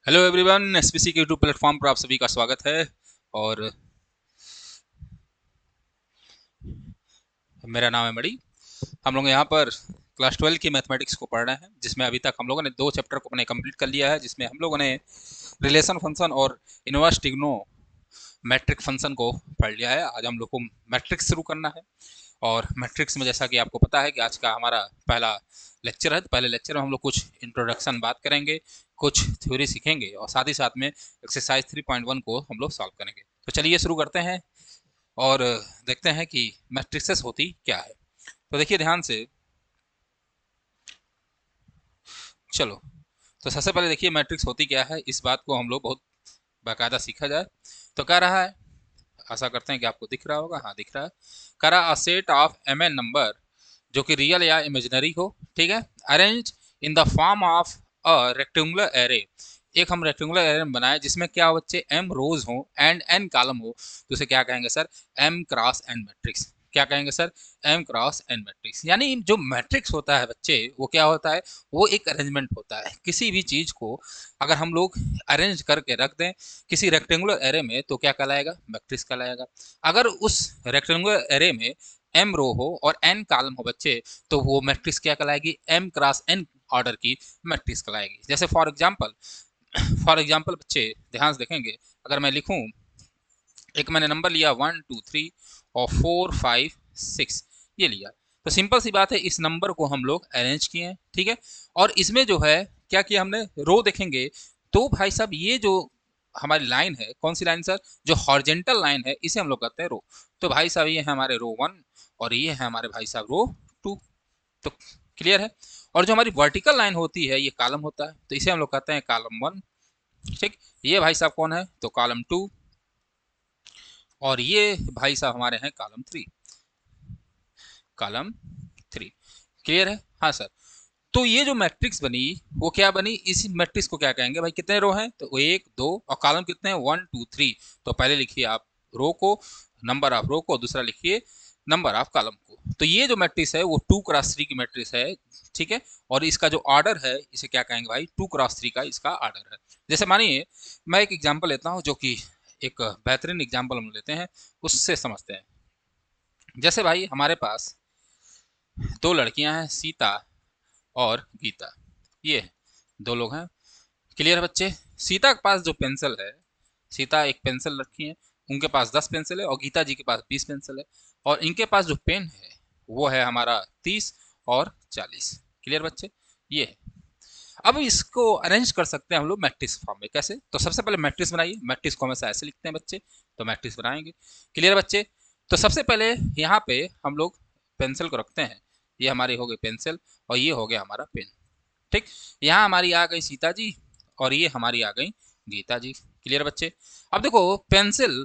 Hello everyone, SPC के YouTube platform पर आप सभी का स्वागत है। और मेरा नाम है मणि। हम लोग यहाँ पर क्लास 12 की मैथमेटिक्स को पढ़ रहे हैं, जिसमें अभी तक हम लोगों ने 2 चैप्टर को अपने कंप्लीट कर लिया है, जिसमें हम लोगों ने रिलेशन फंक्शन और इनवर्स टिग्नो मैट्रिक फंक्शन को पढ़ लिया है। आज हम लोग को मैट्रिक्स शुरू करना है। और मैट्रिक्स में जैसा कि आपको पता है कि आज का हमारा पहला लेक्चर है, तो पहले लेक्चर में हम लोग कुछ इंट्रोडक्शन बात करेंगे, कुछ थ्योरी सीखेंगे और साथ ही साथ में एक्सरसाइज 3.1 को हम लोग सॉल्व करेंगे। तो चलिए शुरू करते हैं और देखते हैं कि मैट्रिक्सेस होती क्या है। तो देखिए ध्यान से, चलो। तो सबसे पहले देखिए मैट्रिक्स होती क्या है, इस बात को हम लोग बहुत बाकायदा सीखा जाए। तो कह रहा है, आशा करते हैं कि आपको दिख रहा होगा। हाँ, दिख रहा है। कह रहा a set of M N number जो कि रियल या इमेजिनरी हो, ठीक है, arrange in the form of a rectangular array. एक हम रेक्टेंगुलर एरे बनाए जिसमें क्या हो बच्चे, एम रोज हो एंड एन कॉलम हो, तो उसे क्या कहेंगे sir, M cross N matrix. क्या कहेंगे sir, M cross N matrix. यानी जो मैट्रिक्स होता है बच्चे, वो क्या होता है, वो एक अरेंजमेंट होता है। किसी भी चीज को अगर हम लोग अरेंज करके रख दें किसी रेक्टेंगुलर एरे में, तो क्या कहलाएगा, मैट्रिक्स कहलाएगा। अगर उस रेक्टेंगुलर एरे में एम रो हो और एन कॉलम हो बच्चे, तो वो मैट्रिक्स क्या कहलाएगी, एम क्रॉस एन ऑर्डर की मैट्रिक्स कहलाएगी। जैसे फॉर एग्जाम्पल बच्चे ध्यान से देखेंगे, अगर मैं लिखूं, एक मैंने नंबर लिया 1 2 3 और 4 5 6, ये लिया। तो सिंपल सी बात है, इस नंबर को हम लोग अरेंज किए हैं, ठीक है। और इसमें जो है क्या किया हमने, रो देखेंगे तो भाई साहब ये जो हमारी लाइन है, कौन सी लाइन सर, जो हॉरिजेंटल लाइन है, इसे हम लोग कहते हैं रो। तो भाई साहब ये है हमारे रो 1 और ये है हमारे भाई साहब रो 2। तो क्लियर है। और जो हमारी वर्टिकल लाइन होती है, ये कॉलम होता है, तो इसे हम लोग कहते हैं कॉलम 1। ठीक। ये भाई साहब कौन है, तो कॉलम 2। और ये भाई साहब हमारे हैं कॉलम 3। क्लियर है। हाँ सर। तो ये जो मैट्रिक्स बनी, वो क्या बनी, इस मैट्रिक्स को क्या कहेंगे भाई, कितने रो हैं, तो 1 2 और कॉलम कितने हैं, 1 2 3। तो पहले लिखिए आप रो को, नंबर ऑफ रो को, दूसरा लिखिए नंबर ऑफ कॉलम को। तो ये जो मैट्रिक्स है वो 2 क्रॉस 3 की मैट्रिक्स है, ठीक है। और इसका जो ऑर्डर है, इसे क्या कहेंगे भाई, 2 क्रॉस 3 का इसका ऑर्डर है। जैसे मानिए मैं एक एग्जाम्पल लेता हूँ, जो कि एक बेहतरीन एग्जाम्पल हम लेते हैं, उससे समझते हैं। जैसे भाई हमारे पास 2 लड़कियां हैं, सीता और गीता। ये 2 लोग हैं। क्लियर है बच्चे। सीता के पास जो पेंसिल है, सीता एक पेंसिल रखी है, उनके पास 10 पेंसिल है, और गीता जी के पास 20 पेंसिल है। और इनके पास जो पेन है वो है हमारा 30 और 40। क्लियर बच्चे। ये है। अब इसको अरेंज कर सकते हैं हम लोग मैट्रिक्स फॉर्म में। कैसे, तो सबसे पहले मैट्रिक्स बनाइए। मैट्रिक्स को हमेशा ऐसे लिखते हैं बच्चे, तो मैट्रिक्स बनाएंगे। क्लियर बच्चे। तो सबसे पहले यहाँ पे हम लोग पेंसिल को रखते हैं। ये हमारी हो गई पेंसिल और ये हो गया हमारा पेन। ठीक। यहाँ हमारी आ गई सीता जी और ये हमारी आ गई गीता जी। क्लियर बच्चे। अब देखो पेंसिल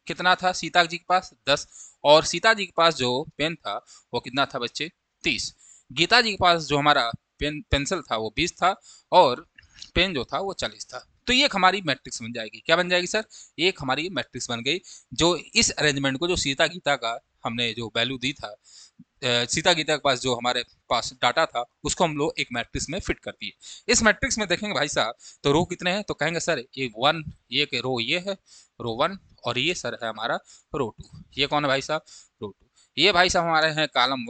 कितना था सीता जी के पास, 10। और सीता जी के पास जो पेन था वो कितना था बच्चे, 30। गीता जी के पास जो हमारा पेंसिल था वो 20 था, और पेन जो था वो 40 था। तो ये एक हमारी मैट्रिक्स बन जाएगी। क्या बन जाएगी सर, एक हमारी मैट्रिक्स बन गई। जो इस अरेंजमेंट को, जो सीता गीता का हमने जो वैल्यू दी था, सीता गीता के पास जो हमारे पास डाटा था, उसको हम लोग एक मैट्रिक्स में फिट कर दिए। इस मैट्रिक्स में देखेंगे भाई साहब, तो रो कितने हैं, तो कहेंगे सर ये 1, ये के रो ये है रो 1, और ये सर है हमारा रो 2। ये कौन है भाई साहब, रो 2। ये भाई साहब हमारे हैं कॉलम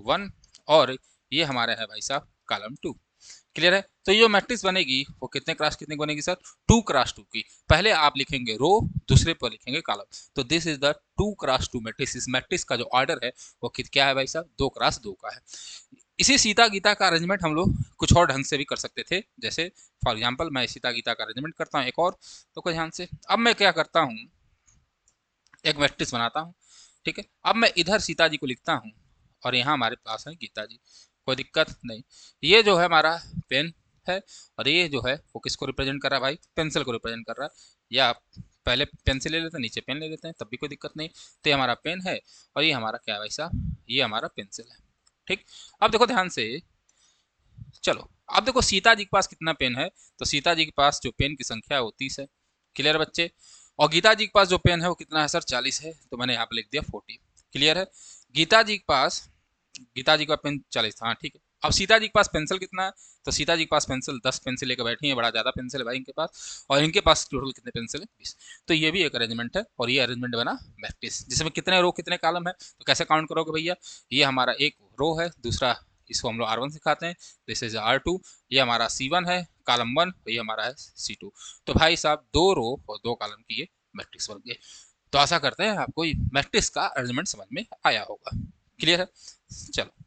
1 और ये हमारे हैं भाई साहब कॉलम 2। क्लियर है। तो ये जो मैट्रिक्स बनेगी वो कितने क्रॉस कितने की बनेगी सर, 2 क्रॉस 2 की। पहले आप लिखेंगे रो, दूसरे पर लिखेंगे कॉलम। तो this is the 2 cross 2 matrix. इस मैट्रिक्स का जो ऑर्डर है वो क्या है भाई साहब, 2 क्रॉस 2 का है। इसी सीता गीता का अरेंजमेंट हम लोग कुछ और ढंग से भी कर सकते थे। जैसे फॉर एग्जाम्पल मैं सीता गीता का अरेंजमेंट करता हूँ एक और, तो कोई ध्यान से, अब मैं क्या करता हूँ, एक मैट्रिक्स बनाता हूँ, ठीक है। अब मैं इधर सीता जी को लिखता हूँ और यहाँ हमारे पास है गीता जी। कोई दिक्कत नहीं। ये जो है हमारा पेन है, और ये जो है वो किसको रिप्रेजेंट कर रहा है भाई, पेंसिल को रिप्रेजेंट कर रहा है। या आप पहले पेंसिल ले लेते हैं, नीचे पेन ले लेते हैं, तब भी कोई दिक्कत नहीं। तो ये हमारा पेन है और ये हमारा क्या है भाई साहब, ये हमारा पेंसिल है। ठीक। अब देखो ध्यान से, चलो अब देखो सीता जी के पास कितना पेन है, तो सीता जी के पास जो पेन की संख्या है वो 30 है। क्लियर बच्चे। और गीता जी के पास जो पेन है वो कितना है सर, 40 है, तो मैंने यहाँ पे लिख दिया 40। क्लियर है। गीता जी के पास, गीता जी का पेन 40 था, हाँ ठीक है। अब सीता जी के पास पेंसिल कितना है, तो सीता जी के पास पेंसिल 10 पेंसिल लेकर बैठी है, बड़ा ज़्यादा पेंसिल है भाई इनके पास, और इनके पास टोटल कितने पेंसिल है 20। तो ये भी एक अरेंजमेंट है, और ये अरेंजमेंट बना मैट्रिक्स जिसमें कितने रो कितने कॉलम है। तो कैसे काउंट करोगे भैया, ये हमारा एक रो है, दूसरा इसको हम लोग R1 सिखाते हैं, दिस इज R2, ये हमारा C1 है कॉलम 1, ये हमारा है C2। तो भाई साहब 2 रो और 2 कॉलम की ये मैट्रिक्स बन गए। तो आशा करते हैं आपको मैट्रिक्स का अरेंजमेंट समझ में आया होगा। क्लियर है, चलो।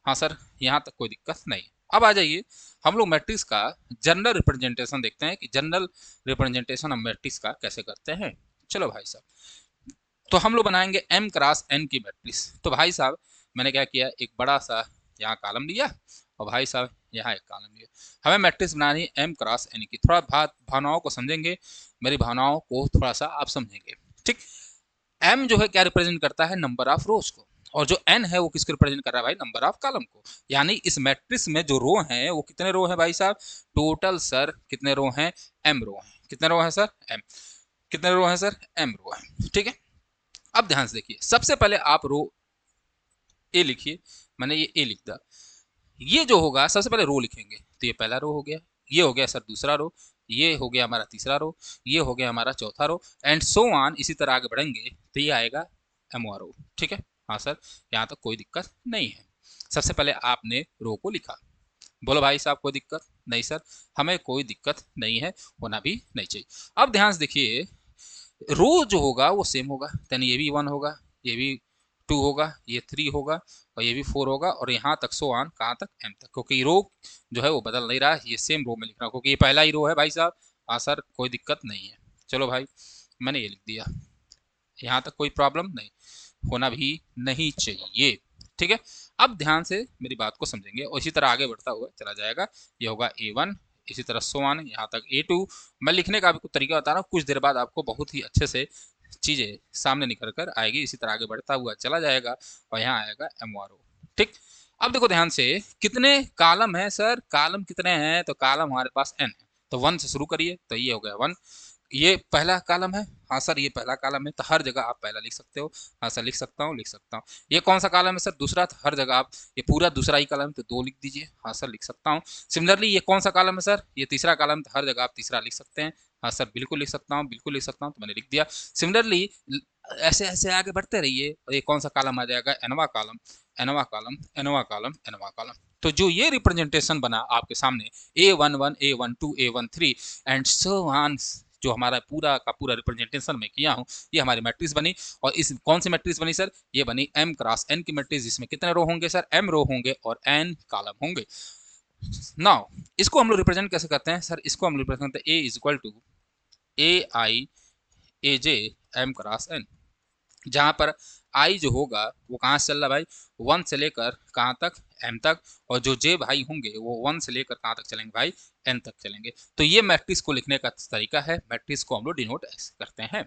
हाँ सर, यहाँ तक कोई दिक्कत नहीं। अब आ जाइए हम लोग मैट्रिक्स का जनरल रिप्रेजेंटेशन देखते हैं कि जनरल रिप्रेजेंटेशन हम मैट्रिक्स का कैसे करते हैं। चलो भाई साहब, तो हम लोग बनाएंगे m क्रॉस n की मैट्रिक्स। तो भाई साहब मैंने क्या किया, एक बड़ा सा यहाँ कॉलम लिया, और भाई साहब यहाँ एक कॉलम लिया। हमें मैट्रिक्स बनानी है m क्रॉस n की। थोड़ा भावनाओं को समझेंगे, मेरी भावनाओं को थोड़ा सा आप समझेंगे, ठीक। m जो है क्या रिप्रेजेंट करता है, नंबर ऑफ रोज को, और जो n है वो किसको रिप्रेजेंट कर रहा है भाई, नंबर ऑफ कॉलम को। यानी इस मैट्रिक्स में जो रो हैं वो कितने रो हैं भाई साहब, टोटल सर कितने रो हैं, m रो हैं। कितने रो हैं सर, m। कितने रो हैं सर, m रो हैं, ठीक है। अब ध्यान से देखिए, सबसे पहले आप रो ए लिखिए, मैंने ये ए लिख दिया। ये जो होगा सबसे पहले रो लिखेंगे, तो ये पहला रो हो गया, ये हो गया सर दूसरा रो, ये हो गया हमारा तीसरा रो, ये हो गया हमारा चौथा रो, एंड सो ऑन। इसी तरह आगे बढ़ेंगे तो ये आएगा एमओ रो, ठीक है। हाँ सर, यहाँ तक कोई दिक्कत नहीं है। सबसे पहले आपने रो को लिखा, बोलो भाई साहब कोई दिक्कत नहीं सर, हमें कोई दिक्कत नहीं है, होना भी नहीं चाहिए। अब ध्यान से देखिए, रो जो होगा वो सेम होगा, यानी ये भी 1 होगा, ये भी 2 होगा, ये 3 होगा, और ये भी 4 होगा, और यहाँ तक सो ऑन, कहाँ तक, m तक, क्योंकि रो जो है वो बदल नहीं रहा है, ये सेम रो में लिख रहा हूँ क्योंकि ये पहला ही रो है भाई साहब। हाँ सर कोई दिक्कत नहीं है। चलो भाई, मैंने ये लिख दिया, यहाँ तक कोई प्रॉब्लम नहीं, होना भी नहीं चाहिए, ठीक है। अब ध्यान से मेरी बात को समझेंगे, और इसी तरह आगे बढ़ता हुआ चला जाएगा। ये होगा A1, इसी तरह सो ऑन यहाँ तक A2। मैं लिखने का आपको तरीका बता रहा हूँ, कुछ देर बाद आपको बहुत ही अच्छे से चीज़ें सामने निकल कर आएगी। इसी तरह आगे बढ़ता हुआ चला जाएगा, और यहाँ आएगा MRO, ठीक। अब देखो ध्यान से, कितने कॉलम है सर, कॉलम कितने हैं, तो कॉलम हमारे पास n है, तो 1 से शुरू करिए, तो ये हो गया 1। ये पहला कॉलम है, हाँ सर ये पहला कॉलम है, तो हर जगह आप पहला लिख सकते हो। हाँ सर लिख सकता हूँ, लिख सकता हूँ। ये कौन सा कॉलम है सर, दूसरा, तो हर जगह आप ये पूरा दूसरा ही कॉलम है, तो 2 लिख दीजिए। हाँ सर लिख सकता हूँ। सिमिलरली ये कौन सा कॉलम है सर, ये तीसरा कॉलम, तो हर जगह आप तीसरा लिख सकते हैं। हाँ सर बिल्कुल लिख सकता हूँ, बिल्कुल लिख सकता हूँ, तो मैंने लिख दिया। सिमिलरली ऐसे ऐसे आगे बढ़ते रहिए, और ये कौन सा कॉलम आ जाएगा, एनवा कॉलम, एनवा कॉलम, एनवा कॉलम, एनवा कॉलम। तो जो ये रिप्रेजेंटेशन बना आपके सामने, A11, A12, A13 and so on, जो हमारा पूरा का पूरा रिप्रेजेंटेशन मैं किया हूँ, ये हमारी मैट्रिक्स बनी। और इस कौन सी मैट्रिक्स बनी सर, ये बनी m क्रॉस n की मैट्रिक्स, जिसमें कितने रो होंगे सर, m रो होंगे और n कॉलम होंगे। नाउ इसको हम लोग रिप्रेजेंट कैसे करते हैं सर, इसको हम रिप्रेजेंट करते हैं A is equal to AIAJ m cross n, जहां पर आई जो होगा वो कहाँ से चल रहा है भाई, 1 से लेकर कहाँ तक, m तक, और जो जे भाई होंगे वो 1 से लेकर कहाँ तक चलेंगे भाई, n तक चलेंगे। तो ये मैट्रिक्स को लिखने का तरीका है, मैट्रिक्स को हम लोग डिनोट ऐसे करते हैं।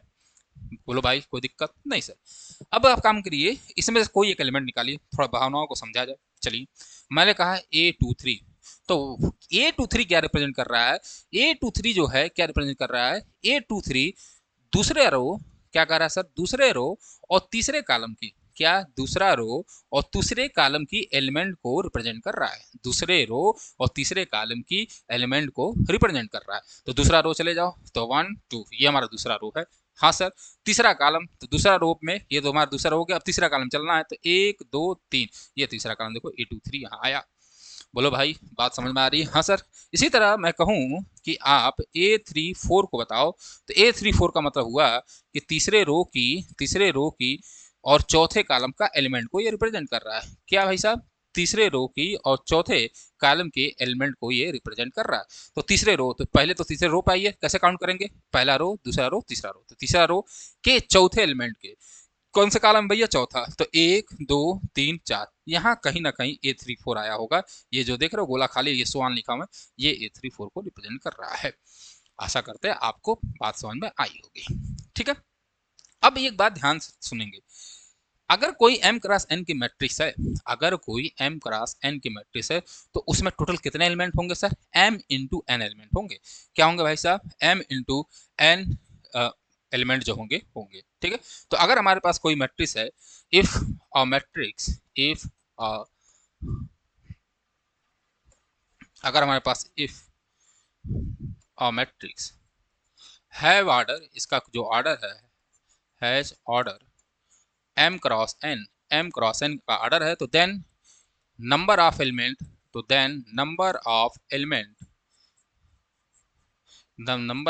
बोलो भाई कोई दिक्कत नहीं सर। अब आप काम करिए, इसमें से कोई एक एलिमेंट निकालिए, थोड़ा भावनाओं को समझा जाए। चलिए, मैंने कहा A23, तो A23 क्या रिप्रेजेंट कर रहा है, A23 जो है क्या रिप्रेजेंट कर रहा है, A23 दूसरे रो क्या कर रहा है सर, दूसरे रो और तीसरे कॉलम की, क्या दूसरा रो और तीसरे कॉलम की एलिमेंट को रिप्रेजेंट कर रहा है, दूसरे रो और तीसरे कॉलम की एलिमेंट को रिप्रेजेंट कर रहा है। तो दूसरा रो चले जाओ, तो 1 2, ये हमारा दूसरा रो है। हाँ सर, तीसरा कॉलम, तो दूसरा रो में ये तो हमारा दूसरा रो हो गया, अब तीसरा कॉलम चलना है, तो 1 2 3, ये तीसरा कॉलम देखो A23 यहाँ आया। बोलो भाई बात समझ में आ रही है, हाँ सर। इसी तरह मैं कहूँ कि आप A34 को बताओ, तो A34 का मतलब हुआ कि तीसरे रो की और चौथे कॉलम का एलिमेंट को ये रिप्रेजेंट कर रहा है, क्या भाई साहब, तीसरे रो की और चौथे कॉलम के एलिमेंट को ये रिप्रेजेंट कर रहा है। तो तीसरे रो, तो पहले तो तीसरे रो पे आइए, कैसे काउंट करेंगे, पहला रो, दूसरा रो, तीसरा रो, तो तीसरा रो के चौथे एलिमेंट के कौन सा कॉलम भैया, चौथा, तो 1 2 3 4, यहाँ कहीं ना कहीं A34 आया होगा। ये जो देख रहे हो गोला खाली, ये सवाल लिखा हुआ है, ये A34 को रिप्रेजेंट कर रहा है। आशा करते हैं आपको बात समझ में आई होगी, ठीक है। अब एक बात ध्यान से सुनेंगे, अगर कोई m क्रॉस n की मैट्रिक्स है, अगर कोई m क्रॉस n की मैट्रिक्स है, तो उसमें टोटल कितने एलिमेंट होंगे sir, m into n element होंगे। क्या होंगे भाई साहब, m इंटू n एलिमेंट जो होंगे होंगे, ठीक है। तो अगर हमारे पास कोई मैट्रिक्स है, if a matrix, if a अगर हमारे पास if a matrix have order, इसका जो ऑर्डर है has order M cross N का ऑर्डर है, तो देन नंबर ऑफ एलिमेंट, तो then number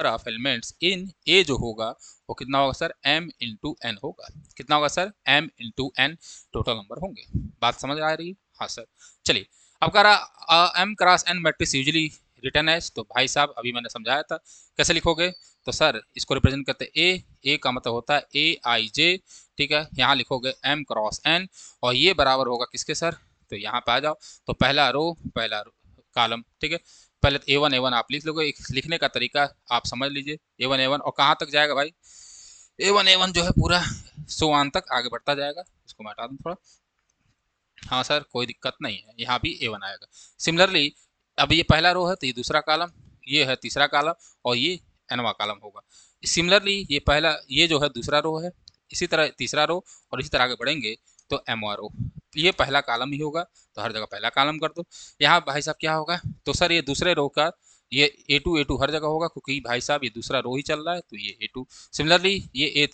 of elements in a जो होगा वो कितना होगा सर, m इंटू एन होगा। कितना होगा sir, m into N total number होंगे। बात समझ आ रही है? हाँ सर। चलिए, अब कह रहा m cross n matrix usually return as, तो भाई साहब अभी मैंने समझाया था कैसे लिखोगे। तो सर इसको रिप्रेजेंट करते हैं ए का मतलब होता है ए आई जे, ठीक है। यहाँ लिखोगे m क्रॉस n और ये बराबर होगा किसके सर, तो यहाँ पे आ जाओ, तो पहला रो कॉलम, ठीक है। पहले तो A1 आप लिख लोगे, लिखने का तरीका आप समझ लीजिए। A1 और कहाँ तक जाएगा भाई, A1 जो है पूरा 100 तक आगे बढ़ता जाएगा। इसको मैं हटा दूँ थोड़ा। हाँ सर कोई दिक्कत नहीं है, यहाँ भी A1 आएगा। सिमिलरली अब ये पहला रो है तो ये दूसरा कॉलम, ये है तीसरा कॉलम और ये nवां कॉलम होगा। सिमिलरली ये जो है दूसरा रो है, इसी तरह तीसरा रो और इसी तरह आगे बढ़ेंगे तो mवां रो, ये पहला कॉलम ही होगा, तो हर जगह पहला कॉलम कर दो। यहाँ भाई साहब क्या होगा, तो सर ये दूसरे रो का ये A2 हर जगह होगा, क्योंकि भाई साहब ये दूसरा रो ही चल रहा है, तो ये A2। सिमिलरली ये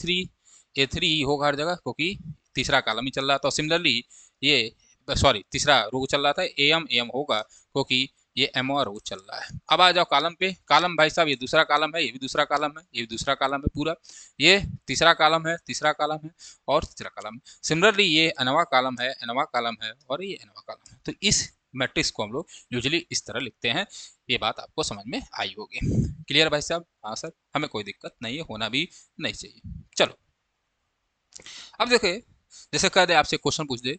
A3 ही होगा हर जगह, क्योंकि तीसरा कॉलम ही चल रहा है। तो सिमिलरली ये सॉरी तीसरा रो चल रहा था, एम होगा क्योंकि ये एम और रो चल रहा है। अब आ जाओ कॉलम पे। कॉलम भाई साहब ये दूसरा कॉलम है, ये भी दूसरा कॉलम है, ये भी दूसरा कॉलम है पूरा, ये तीसरा कॉलम है, तीसरा कॉलम है और तीसरा कॉलम है। सिमिलरली ये एनवा कॉलम है, एनवा कॉलम है और ये एनवा कॉलम है। तो इस मैट्रिक्स को हम लोग यूजुअली इस तरह लिखते हैं। ये बात आपको समझ में आई होगी। क्लियर भाई साहब? हाँ सर, हमें कोई दिक्कत नहीं है, होना भी नहीं चाहिए। चलो अब देखिए, जैसे कह दे आपसे क्वेश्चन पूछ दे,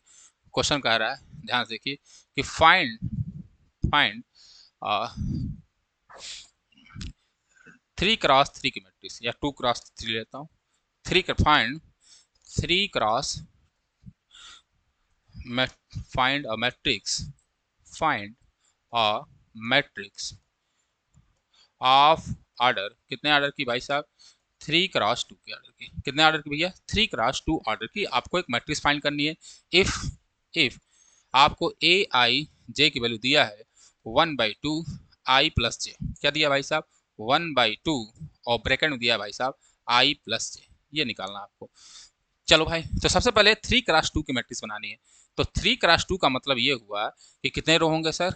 क्वेश्चन कह रहा है ध्यान से देखिए कि फाइंड फाइंड 3x3 की मैट्रिक्स, या 2x3 लेता हूँ। Find 3x find a matrix find a matrix of order, कितने ऑर्डर की भाई साहब, 3x2 के ऑर्डर की। कितने ऑर्डर की भैया, 3x2 ऑर्डर की। आपको एक मैट्रिक्स फाइंड करनी है। इफ आपको ए आई जे की वैल्यू दिया है 1/2 आई प्लस जे, क्या दिया भाई साहब, 1/2 और ब्रैकेट में दिया भाई साहब आई प्लस जे, ये निकालना आपको। चलो भाई, तो सबसे पहले 3x2 की मैट्रिक्स बनानी है। तो 3x2 का मतलब ये हुआ कि कितने रो होंगे सर,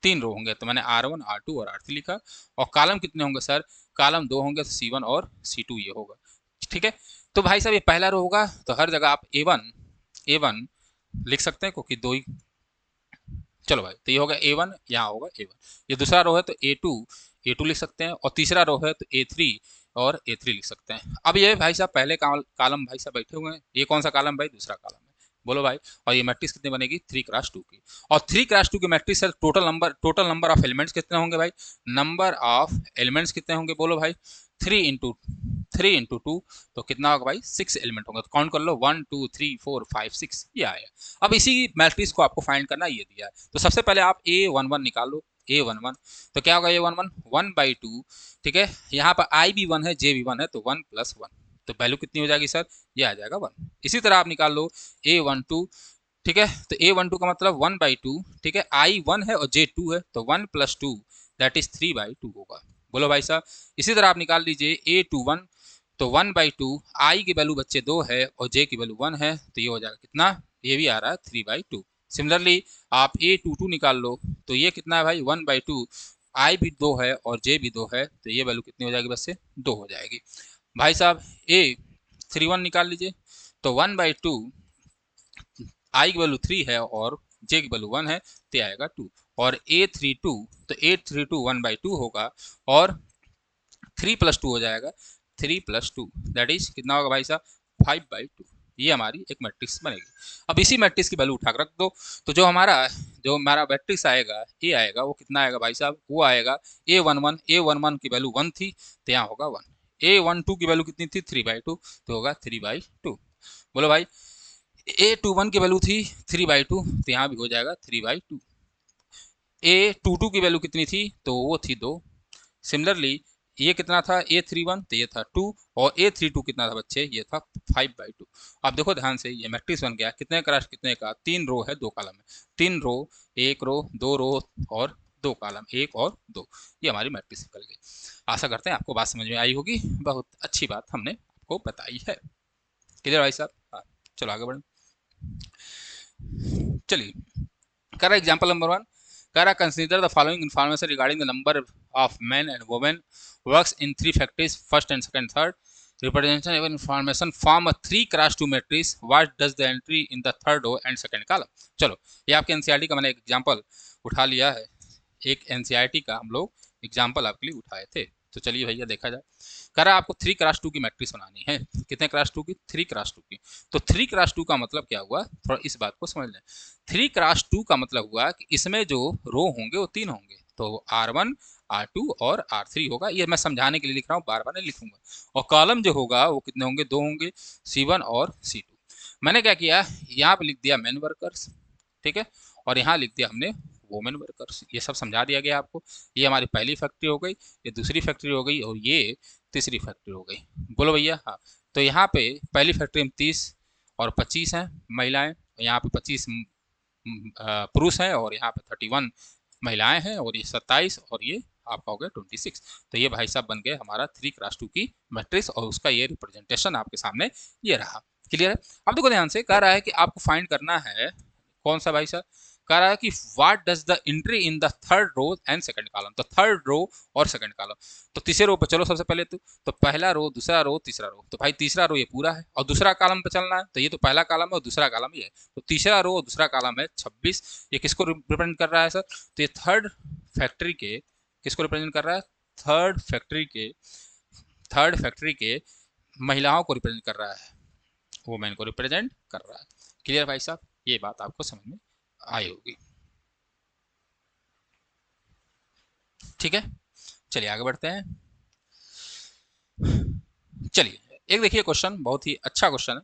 3 रो होंगे। तो मैंने R1 R2 और R3 लिखा। और कॉलम कितने होंगे सर, कॉलम 2 होंगे, C1 और C2 ये होगा, ठीक है। तो भाई साहब ये पहला रो होगा, तो हर जगह आप A1 लिख सकते हैं, क्योंकि दो ही। चलो भाई, तो ये होगा A1, यहाँ होगा A1। ये दूसरा रो है तो A2 लिख सकते हैं, और तीसरा रो है तो A3 और A3 लिख सकते हैं। अब ये भाई साहब पहले कॉलम भाई साहब बैठे हुए हैं, ये कौन सा कॉलम भाई, दूसरा कॉलम है, बोलो भाई। और ये मैट्रिक्स कितनी बनेगी, 3x2 की। और 3x2 की मैट्रिक्स से टोटल नंबर ऑफ एलिमेंट्स कितने होंगे भाई, नंबर ऑफ एलिमेंट्स कितने होंगे बोलो भाई, 3 इंटू 2, तो कितना होगा भाई, 6 एलिमेंट होंगे। तो काउंट कर लो, 1 2 3 4 5 6, ये आया। अब इसी मैट्रिक्स को आपको फाइंड करना, ये दिया है। तो सबसे पहले आप A11 निकाल लो, A11, तो क्या होगा A11, 1/2, ठीक है। यहाँ पर I भी 1 है, J भी 1 है, तो 1 + 1, तो वैल्यू कितनी हो जाएगी सर, ये आ जाएगा 1। इसी तरह आप निकाल लो A12, ठीक है। तो A12 का मतलब 1/2, ठीक है। I1 है और J2 है, तो 1 + 2 दैट इज 3/2 होगा। बोलो भाई साहब। इसी तरह आप निकाल लीजिए A21, तो 1/2, I की वैल्यू बच्चे 2 है और J की वैल्यू 1 है, तो ये हो जाएगा कितना, ये भी आ रहा है 3/2। सिमिलरली आप A22 निकाल लो, तो ये कितना है भाई, 1/2, I भी 2 है और J भी 2 है, तो ये वैल्यू कितनी हो जाएगी, बस से 2 हो जाएगी। भाई साहब A31 निकाल लीजिए, तो 1/2, I की वैल्यू 3 है और J की वैल्यू 1 है, तो आएगा 2। और A32 1/2 होगा और 3 + 2 हो जाएगा, 3 + 2 दैट इज कितना होगा भाई साहब, 5/2। ये हमारी एक मैट्रिक्स बनेगी। अब इसी मैट्रिक्स की वैल्यू उठा कर रख दो, तो जो हमारा मैट्रिक्स आएगा, ये आएगा, वो कितना आएगा भाई साहब, वो आएगा A11 की वैल्यू 1 थी, तो यहाँ होगा 1। A12 की वैल्यू कितनी थी, 3/2, तो होगा 3/2। बोलो भाई। A21 की वैल्यू थी 3/2, तो यहाँ भी हो जाएगा 3/2। A22 की वैल्यू कितनी थी, तो वो थी 2। सिमिलरली ये कितना था, A31, तो ये था 2, और A32 कितना था बच्चे, ये था 5/2। अब देखो ध्यान से, ये मैट्रिक्स बन गया, कितने का कितने का, 3 रो है 2 कॉलम है, 3 रो, 1 रो 2 रो और 2 कॉलम, 1 और 2, ये हमारी मैट्रिक्स निकल गई। आशा करते हैं आपको बात समझ में आई होगी, बहुत अच्छी बात हमने आपको बताई है। क्लियर भाई साहब? हाँ, चलो आगे बढ़ें। चलिए, कह रहा एग्जाम्पल नंबर 1, कह रहा consider the following information regarding the number of main and women works in 3 factories first and second third representation even information form a 3x2 matrix. What does the entry in the third row and second column? चलो, ये आपके NCERT का मैंने example उठा लिया है, एक NCERT का हम लोग एग्जाम्पल आपके लिए उठाए थे। तो चलिए भैया देखा जाए। कह रहा है आपको 3x2 की मैट्रिक्स बनानी है। कितने x2 की? 3x2 की। तो 3x2 का मतलब क्या हुआ, थोड़ा इस बात को समझ लें। 3x2 का मतलब हुआ कि इसमें जो रो होंगे वो 3 होंगे, तो R1 R2 और R3 होगा। ये मैं समझाने के लिए लिख रहा हूँ, बार बार नहीं लिखूंगा। और कॉलम जो होगा वो कितने होंगे? 2 होंगे, C1 और C2। मैंने क्या किया, यहाँ पे लिख दिया मैन वर्कर्स, ठीक है, और यहाँ लिख दिया हमने वोमेन वर्कर्स। ये सब समझा दिया गया आपको। ये हमारी पहली फैक्ट्री हो गई, ये दूसरी फैक्ट्री हो गई, और ये तीसरी फैक्ट्री हो गई। बोलो भैया। हाँ, तो यहाँ पे पहली फैक्ट्री में 30 और 25 हैं महिलाएं, यहाँ पे 25 पुरुष हैं, और यहाँ पे 31 महिलाएं हैं, और ये 27 और ये आपका हो गया 26। तो ये भाई साहब बन गए हमारा 3x2 की मैट्रिक्स, और उसका ये रिप्रेजेंटेशन आपके सामने ये रहा। क्लियर है? अब देखो ध्यान से, कह रहा है कि आपको फाइंड करना है कौन सा भाई साहब, कह रहा है कि what does the entry in the third row and second column. तो थर्ड रो और सेकंड कॉलम, तो तीसरे रो पे चलो सबसे पहले। तो पहला रो, दूसरा रो, तीसरा रो। तो भाई तीसरा रो ये पूरा है, और दूसरा कॉलम पे चलना है, तो ये तो पहला कॉलम है और दूसरा कॉलम ये है। तो तीसरा रो और दूसरा कॉलम है 26। ये किसको रिप्रेजेंट कर रहा है सर? तो ये थर्ड फैक्ट्री के, किसको रिप्रेजेंट कर रहा है? थर्ड फैक्ट्री के महिलाओं को रिप्रेजेंट कर रहा है, वुमेन को रिप्रेजेंट कर रहा है। क्लियर भाई साहब? ये बात आपको समझ में आई होगी। ठीक है, चलिए आगे बढ़ते हैं। चलिए, एक देखिए क्वेश्चन, बहुत ही अच्छा क्वेश्चन है।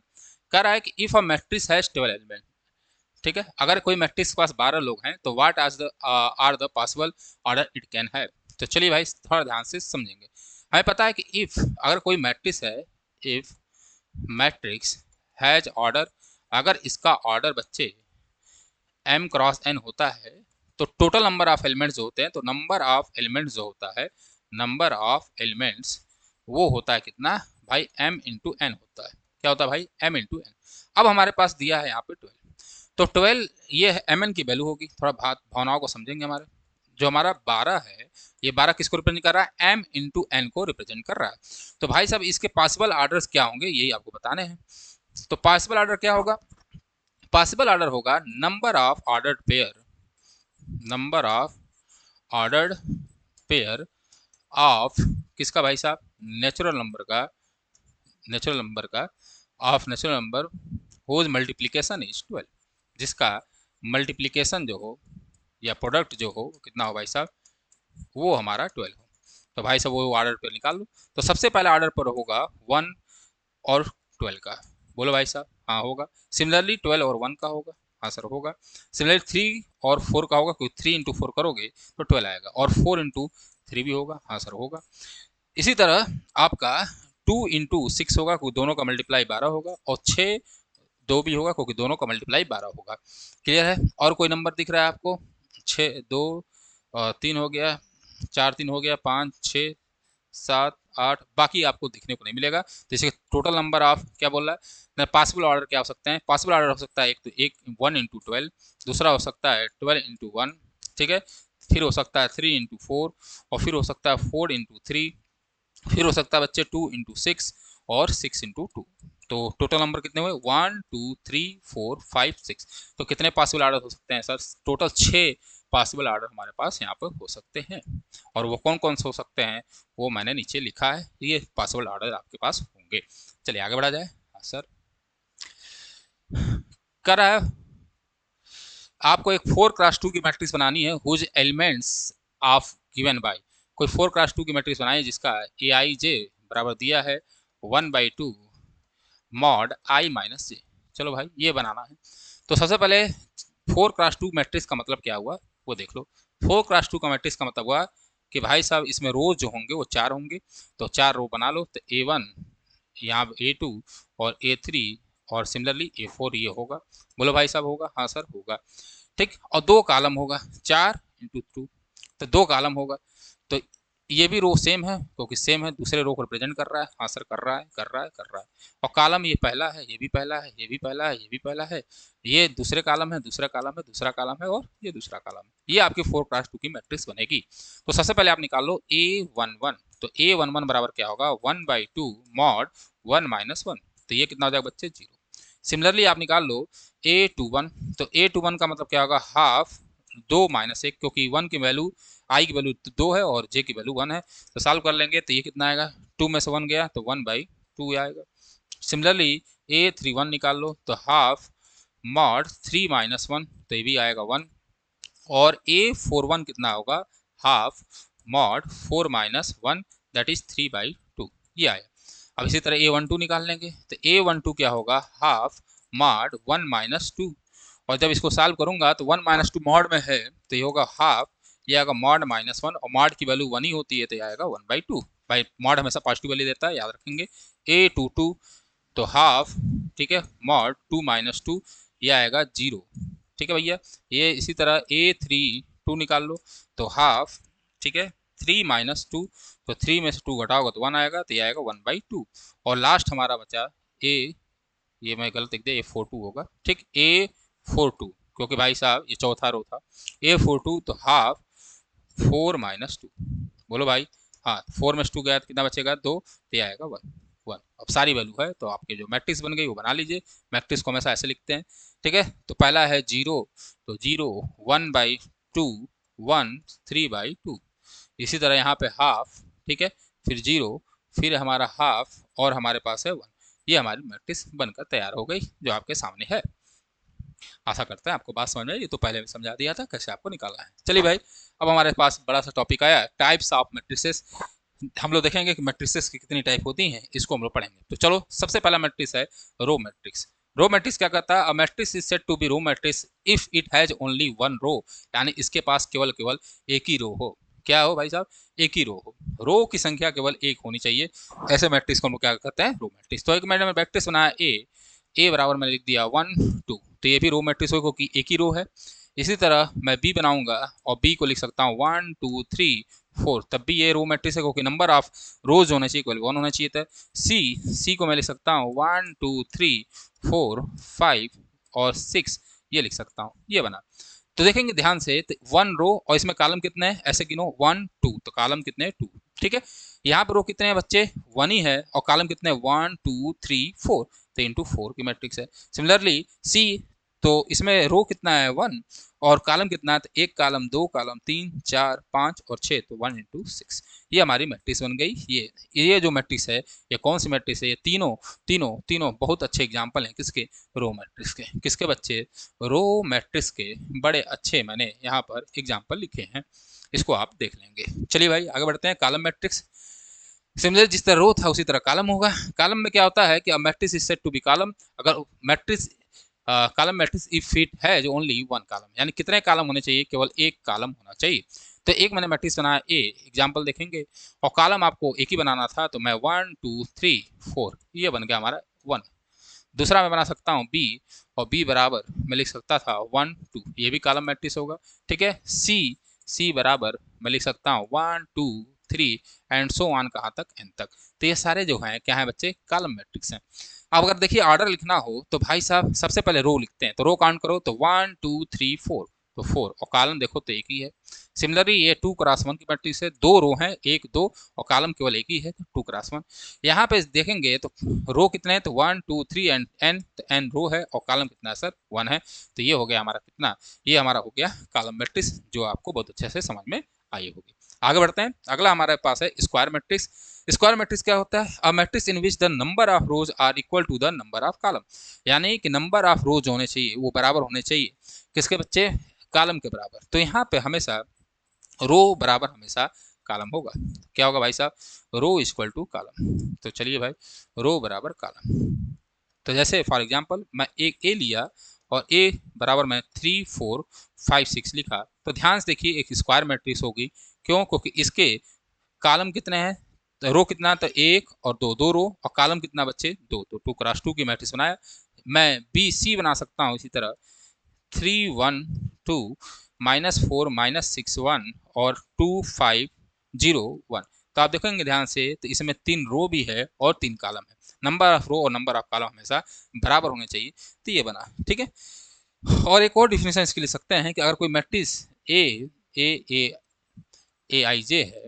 कह रहा है कि if a matrix has 12 element, ठीक है, अगर कोई मैट्रिक्स के पास 12 लोग हैं, तो what are the possible order it can have. तो चलिए भाई थोड़ा ध्यान से समझेंगे। हमें पता है कि इफ, अगर कोई मैट्रिक्स है, इफ मैट्रिक्स हैज ऑर्डर, अगर इसका ऑर्डर बच्चे m क्रॉस n होता है, तो टोटल नंबर ऑफ एलिमेंट्स जो होते हैं, तो नंबर ऑफ एलिमेंट्स जो होता है, नंबर ऑफ एलिमेंट्स वो होता है कितना भाई? m इंटू एन होता है। क्या होता है भाई? m into N. अब हमारे पास दिया है यहाँ पे 12, तो 12 ये है mn की वैल्यू होगी। थोड़ा भावनाओं को समझेंगे। हमारे जो हमारा 12 है, ये 12 किसको रिप्रेजेंट कर रहा है? m इंटू एन को रिप्रेजेंट कर रहा है। तो भाई साहब इसके पॉसिबल ऑर्डर्स क्या होंगे, यही आपको बताने हैं। तो पॉसिबल ऑर्डर क्या होगा? पॉसिबल ऑर्डर होगा number of ordered pair, number of ordered pair of किसका भाई साहब? नेचुरल नंबर का, नेचुरल नंबर का, of natural number whose multiplication is 12, जिसका मल्टीप्लिकेशन जो हो या प्रोडक्ट जो हो कितना हो भाई साहब? वो हमारा 12 हो। तो भाई साहब वो ऑर्डर पे निकाल लो। तो सबसे पहले ऑर्डर पर होगा 1 और 12 का। बोलो भाई साहब। हाँ होगा। सिमिलरली 12 और 1 का होगा। हाँ सर होगा। सिमिलरली 3 और 4 का होगा, क्योंकि 3 इंटू 4 करोगे तो 12 आएगा, और 4 इंटू 3 भी होगा। हाँ सर होगा। इसी तरह आपका 2 इंटू 6 होगा, क्योंकि दोनों का मल्टीप्लाई 12 होगा, और 6 2 भी होगा, क्योंकि दोनों का मल्टीप्लाई 12 होगा। क्लियर है? और कोई नंबर दिख रहा है आपको? 6 2 3 हो गया, 4 3 हो गया, 5 6 7 8, बाकी आपको दिखने को नहीं मिलेगा। तो इसे टोटल नंबर ऑफ क्या बोल रहा है? पॉसिबल ऑर्डर क्या हो सकते हैं? पॉसिबल ऑर्डर हो सकता है एक तो 1 इंटू 12, दूसरा हो सकता है 12 इंटू 1, ठीक है, फिर हो सकता है 3 इंटू 4, और फिर हो सकता है 4 इंटू 3, फिर हो सकता है बच्चे 2 इंटू 6 और 6 इंटू 2। तो टोटल नंबर कितने हुए? 1 2 3 4 5 6। तो कितने पॉसिबल ऑर्डर हो सकते हैं सर? टोटल 6 पॉसिबल ऑर्डर हमारे पास यहाँ पर हो सकते हैं। और वो कौन कौन से हो सकते हैं वो मैंने नीचे लिखा है, ये पॉसिबल ऑर्डर आपके पास होंगे। चलिए आगे बढ़ा जाए। हाँ सर, कर रहा है आपको एक 4x2 की मैट्रिक्स बनानी है, whose elements of given by, कोई 4x2 की मैट्रिक्स बनाई जिसका ए आई जे बराबर दिया है 1/2 मॉड आई माइनस जे। चलो भाई ये बनाना है। तो सबसे पहले 4x2 मैट्रिक्स का मतलब क्या हुआ वो देख लो। 4x2 का मैट्रिक्स का मतलब हुआ कि भाई साहब इसमें रो जो होंगे वो 4 होंगे, तो 4 रो बना लो। तो A1, यहाँ A2 और A3 और सिमिलरली A4 ये होगा। बोलो भाई साहब होगा? हाँ सर होगा। ठीक, और 2 कॉलम होगा, 4 इंटू 2, तो 2 कॉलम होगा। तो ये भी रो सेम है क्योंकि सेम है, दूसरे रो को रिप्रेजेंट कर रहा है। हाँ सर कर रहा है कर रहा है कर रहा है। और कॉलम ये पहला है, ये भी पहला है, ये भी पहला है, ये भी पहला है, ये दूसरे कॉलम है, दूसरा कॉलम है, दूसरा कॉलम है और ये दूसरा कॉलम है। ये आपकी 4x2 की मैट्रिक्स बनेगी। तो सबसे पहले आप निकाल लो A11। तो A11 बराबर क्या होगा 1/2 मॉड 1 माइनस 1। तो ये कितना हो जाएगा बच्चे 0। सिमिलरली आप निकाल लो A21। तो A21 का मतलब क्या होगा हाफ 2 माइनस 1, क्योंकि 1 की वैल्यू आई की वैल्यू 2 है और जे की वैल्यू 1 है। तो सॉल्व कर लेंगे तो ये कितना आएगा 2 में से 1 गया तो 1/2 आएगा। सिमिलरली A31 निकाल लो तो हाफ मॉड 3 माइनस 1, तो ये भी आएगा 1। और A41 कितना होगा half mod 4 minus 1 that is 3/2, ये आया। अब इसी तरह A12 निकाल लेंगे तो A12 क्या होगा हाफ मॉड 1 माइनस 2। और जब इसको सॉल्व करूंगा तो 1 माइनस 2 मॉड में है तो ये होगा हाफ, ये आएगा मॉड माइनस 1 और मॉड की वैल्यू 1 ही होती है तो ये आएगा 1/2। भाई मॉड हमेशा पॉजिटिव वैल्यू देता है, याद रखेंगे। A22 तो हाफ, ठीक है, मॉड 2 माइनस 2, ये आएगा 0। ठीक है भैया। ये इसी तरह A32 निकाल लो तो हाफ, ठीक है, 3 माइनस 2, तो 3 में से 2 घटाओगे तो 1 आएगा तो ये आएगा 1/2। और लास्ट हमारा बचा ए, ये मैं गलत लिख दिया, A42 होगा, ठीक, A42 क्योंकि भाई साहब ये चौथा रो था। A42 तो हाफ 4 माइनस 2, बोलो भाई। हाँ 4 में से 2 गया तो कितना बचेगा 2, तो ये आएगा 1 1। अब सारी वैल्यू है तो आपके जो मैट्रिक्स बन गई वो बना लीजिए। मैट्रिक्स को हमेशा ऐसे लिखते हैं, ठीक है। तो पहला है 0, तो 0 1/2 1 3/2। इसी तरह यहाँ पे हाफ, ठीक है, फिर 0, फिर हमारा हाफ और हमारे पास है 1। ये हमारी मैट्रिक्स बनकर तैयार हो गई जो आपके सामने है। आशा करते हैं आपको बात समझ में आई। ये तो पहले भी समझा दिया था कैसे आपको निकालना है। चलिए भाई, अब हमारे पास बड़ा सा टॉपिक आया टाइप्स ऑफ मैट्रिसेस। हम लोग देखेंगे कि मैट्रिसेस की कितनी टाइप होती हैं, इसको हम लोग पढ़ेंगे। तो चलो सबसे पहला मैट्रिक्स है रो मैट्रिक्स। रो मैट्रिक्स क्या कहता है, a matrix is said to be row matrix if it has only one row, यानी इसके पास केवल केवल एक ही रो हो। क्या हो भाई साहब, एक ही रो हो, रो की संख्या केवल एक होनी चाहिए। ऐसे मैट्रिक्स को हम लोग क्या कहते हैं, रो मैट्रिक्स। तो एक मैंने मैट्रिक्स बनाया ए बराबर मैंने लिख दिया 1 2, तो ये भी रो मैट्रिक्स होगा क्योंकि एक ही रो है। इसी तरह मैं बी बनाऊंगा और बी को लिख सकता हूँ 1 2 3 4, तब भी ये रो मैट्रिक्स है क्योंकि नंबर ऑफ रोज होने चाहिए केवल 1 होना चाहिए था। सी को मैं लिख सकता हूँ 1 2 3 4 5 और 6, ये लिख सकता हूँ, ये बना। तो देखेंगे ध्यान से, तो 1 रो और इसमें कॉलम कितने हैं, ऐसे गिनो 1 2, तो कॉलम कितने हैं 2, ठीक है। यहाँ पर रो कितने हैं बच्चे 1 ही है और कॉलम कितने 1 2 3 4, तो इंटू 4 की मैट्रिक्स है। सिमिलरली सी, तो इसमें रो कितना है 1 और कॉलम कितना है, तो एक कॉलम, दो कॉलम, 3 4 5 और 6, तो 1 इंटू 6, ये हमारी मैट्रिक्स बन गई। ये जो मैट्रिक्स है ये कौन सी मैट्रिक्स है, ये तीनों तीनों तीनों बहुत अच्छे एग्जाम्पल हैं किसके, रो मैट्रिक्स के। किसके बच्चे, रो मैट्रिक्स के बड़े अच्छे मैंने यहाँ पर एग्जाम्पल लिखे हैं, इसको आप देख लेंगे। चलिए भाई आगे बढ़ते हैं। कॉलम मैट्रिक्स, सिमिलर जिस तरह रो था उसी तरह कॉलम होगा। कॉलम में क्या होता है कि matrix is said to be column, अगर matrix column matrix if it है जो ओनली वन कॉलम, यानी कितने कॉलम होने चाहिए, केवल एक कॉलम होना चाहिए। तो एक मैंने मैट्रिक्स बनाया ए, एग्जाम्पल देखेंगे, और कॉलम आपको एक ही बनाना था तो मैं 1 2 3 4, ये बन गया हमारा 1। दूसरा मैं बना सकता हूँ बी, और बी बराबर मैं लिख सकता था 1 2, ये भी कॉलम मैट्रिक्स होगा, ठीक है। सी बराबर मैं लिख सकता हूँ 1 2 3 एंड सो ऑन, कहाँ तक एन तक। तो ये सारे जो हैं क्या हैं बच्चे, कॉलम मैट्रिक्स हैं। अब अगर देखिए ऑर्डर लिखना हो तो भाई साहब सबसे पहले रो लिखते हैं, तो रो काउंट करो तो 1 2 3 4, तो 4, और कॉलम देखो तो एक ही है। सिमिलरली ये 2x1 की मैट्रिक्स है, दो रो हैं, एक दो, और कॉलम केवल एक ही है, तो 2x1। यहाँ पे देखेंगे तो रो कितने हैं, तो 1 2 3 एंड एन, तो एन रो है और कॉलम कितना है सर 1 है। तो ये हो गया हमारा कितना, ये हमारा हो गया कॉलम मैट्रिक्स, जो आपको बहुत अच्छे से समझ में आई होगी। आगे बढ़ते हैं, अगला हमारे पास है स्क्वायर मैट्रिक्स। स्क्वायर मैट्रिक्स क्या होता है, a matrix in which the number of rows are equal to the number of column, यानी कि नंबर ऑफ रोज होने चाहिए वो बराबर होने चाहिए किसके बच्चे, कॉलम के बराबर। तो यहाँ पे हमेशा रो बराबर हमेशा कॉलम होगा। क्या होगा भाई साहब, रो इक्वल टू कॉलम। तो चलिए भाई, रो बराबर कॉलम, तो जैसे फॉर एग्जांपल मैं एक ए लिया और ए बराबर मैं 3 4 5 6 लिखा, तो ध्यान से देखिए एक स्क्वायर मैट्रिक्स होगी। क्यों, क्योंकि इसके कॉलम कितने हैं, तो रो कितना, तो एक और दो, दो रो, और कॉलम कितना बच्चे दो, तो 2x2 की मैट्रिक्स बनाया। मैं बी सी बना सकता हूँ इसी तरह 3 1 2 -4 -6 1 और 2 5 0 1। तो आप देखेंगे ध्यान से तो इसमें 3 रो भी है और 3 कॉलम है। नंबर ऑफ रो और नंबर ऑफ कॉलम हमेशा बराबर होने चाहिए। तो ये बना, ठीक है। और एक और डिफिनेशन इसके लिए सकते हैं कि अगर कोई मैट्रिक्स ए ए ए ए आई जे है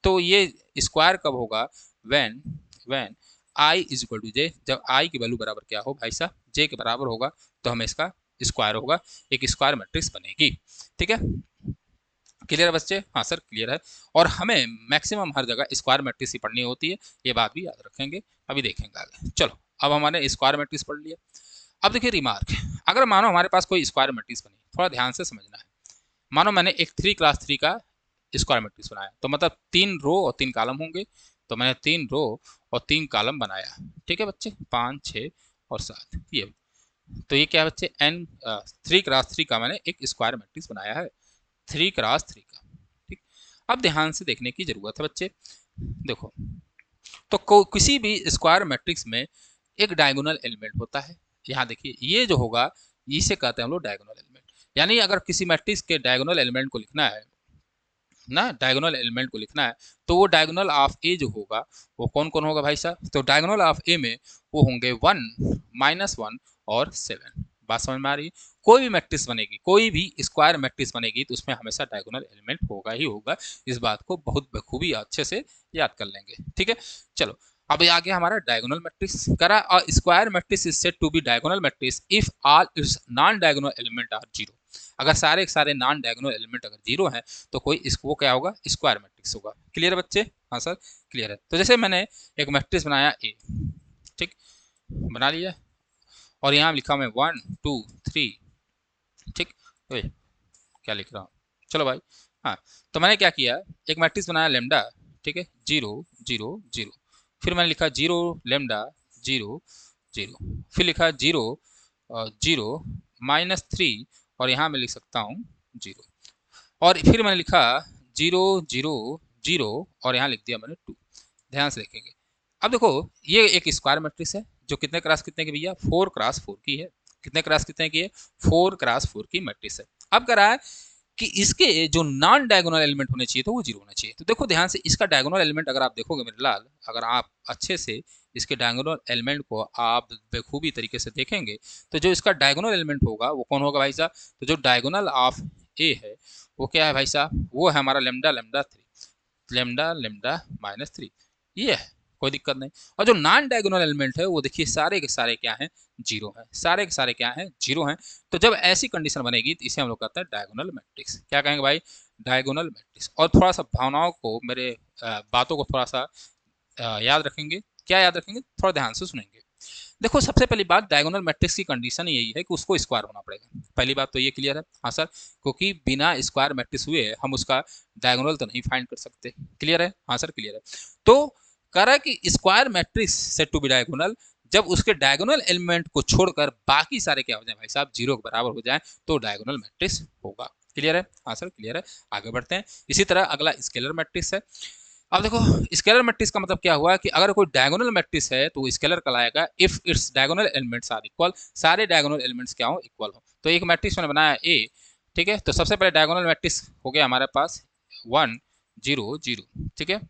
तो ये स्क्वायर कब होगा, when when I is equal to J, जब आई की वैल्यू बराबर क्या हो भाई साहब, जे के बराबर होगा तो हमें इसका स्क्वायर होगा, एक स्क्वायर मैट्रिक्स बनेगी। ठीक है, क्लियर है बच्चे? हाँ सर क्लियर है। और हमें मैक्सिमम हर जगह स्क्वायर मैट्रिक्स ही पढ़नी होती है, ये बात भी याद रखेंगे, अभी देखेंगे आगे। चलो अब हमारे स्क्वायर मैट्रिक्स पढ़ लिया। अब देखिए रिमार्क, अगर मानो हमारे पास कोई स्क्वायर मैट्रिक्स बनी, थोड़ा ध्यान से समझना है। मानो मैंने एक 3x3 का स्क्वायर मैट्रिक्स बनाया, तो मतलब 3 रो और 3 कॉलम होंगे, तो मैंने 3 रो और 3 कॉलम बनाया। ठीक है बच्चे, 5 6 और 7 ये, तो ये क्या है बच्चे, एन 3x3 का मैंने एक स्क्वायर मैट्रिक्स बनाया है, 3x3 का। ठीक, अब ध्यान से देखने की जरूरत है बच्चे। देखो, तो किसी भी स्क्वायर मैट्रिक्स में एक डायगोनल एलिमेंट होता है। यहाँ देखिए ये जो होगा इसे कहते हैं हम लोग डायगोनल एलिमेंट। यानी अगर किसी मैट्रिक्स के डायगोनल एलिमेंट को लिखना है ना, डायगोनल एलिमेंट को लिखना है, तो वो डायगोनल ऑफ ए जो होगा वो कौन कौन होगा भाई साहब, तो डायगोनल ऑफ ए में वो होंगे 1 -1 और 7। बात समझ में आ रही है? कोई भी मैट्रिक्स बनेगी, कोई भी स्क्वायर मैट्रिक्स बनेगी तो उसमें हमेशा डायगोनल एलिमेंट होगा ही होगा। इस बात को बहुत बखूबी अच्छे से याद कर लेंगे। ठीक है, चलो अब आ गया हमारा डायगोनल मैट्रिक्स। करा a square matrix is said to be diagonal matrix if all its non diagonal element are zero. अगर सारे के सारे नॉन डायगोनल एलिमेंट अगर जीरो हैं तो कोई इसको क्या होगा, स्क्वायर मैट्रिक्स होगा। क्लियर है बच्चे? हाँ सर क्लियर है। तो जैसे मैंने एक मैट्रिक्स बनाया ए, ठीक, बना लिया, और यहाँ लिखा मैं 1 2 3, ठीक, ओए क्या लिख रहा हूँ, चलो भाई। हाँ, तो मैंने क्या किया, एक मैट्रिक्स बनाया लेमडा, ठीक है, 0 0 0, फिर मैंने लिखा 0 लेमडा 0 0, फिर लिखा 0 0 -3, और यहाँ मैं लिख सकता हूँ 0, और फिर मैंने लिखा 0 0 0, और यहाँ लिख दिया मैंने 2। ध्यान से देखेंगे, अब देखो ये एक स्क्वायर मैट्रिक्स है जो कितने क्रॉस कितने की भैया, 4x4 की है। कितने क्रॉस कितने की है, 4x4 की मैट्रिक्स है। अब कह रहा है कि इसके जो नॉन डायगोनल एलिमेंट होने चाहिए तो वो जीरो होना चाहिए। तो देखो ध्यान से, इसका डायगोनल एलिमेंट अगर आप देखोगे मेरे लाल, अगर आप अच्छे से इसके डायगोनल एलिमेंट को आप बेखूबी तरीके से देखेंगे तो जो इसका डायगोनल एलिमेंट होगा वो कौन होगा भाई साहब, तो जो डायगोनल ऑफ ए है वो क्या है भाई साहब, वो है हमारा लेमडा लेमडा 3, लेमडा लेमडा -3, ये है, कोई दिक्कत नहीं। और जो नॉन डायगोनल एलिमेंट है वो देखिए सारे के सारे क्या हैं, जीरो है, सारे के सारे क्या हैं, जीरो हैं। तो जब ऐसी कंडीशन बनेगी तो इसे हम लोग कहते हैं डायगोनल मैट्रिक्स। क्या कहेंगे भाई, डायगोनल मैट्रिक्स। और थोड़ा सा भावनाओं को, मेरे बातों को थोड़ा सा याद रखेंगे। क्या याद रखेंगे, थोड़ा ध्यान से सुनेंगे। देखो सबसे पहली बात, डायगोनल मैट्रिक्स की कंडीशन यही है कि उसको स्क्वायर होना पड़ेगा। पहली बात तो ये क्लियर है? हाँ सर, क्योंकि बिना स्क्वायर मैट्रिक्स हुए हम उसका डायगोनल तो नहीं फाइंड कर सकते। क्लियर है? हाँ सर क्लियर है। तो कह रहा है कि square matrix set to be diagonal जब उसके डायगोनल एलिमेंट को छोड़कर बाकी सारे क्या हो जाए भाई साहब, जीरो के बराबर हो जाए तो डायगोनल मैट्रिक्स होगा। क्लियर है? हाँ सर क्लियर है। आगे बढ़ते हैं। इसी तरह अगला स्केलर मैट्रिक्स है। अब देखो स्केलर मैट्रिक्स का मतलब क्या हुआ कि अगर कोई डायगोनल मैट्रिक्स है तो स्केलर कहलाएगा if its diagonal elements are equal, सारे डायगोनल एलिमेंट्स क्या हो, इक्वल हो। तो एक मैट्रिक्स मैंने बनाया ए, ठीक है, तो सबसे पहले डायगोनल मैट्रिक्स हो गया हमारे पास 1 0 0, ठीक है।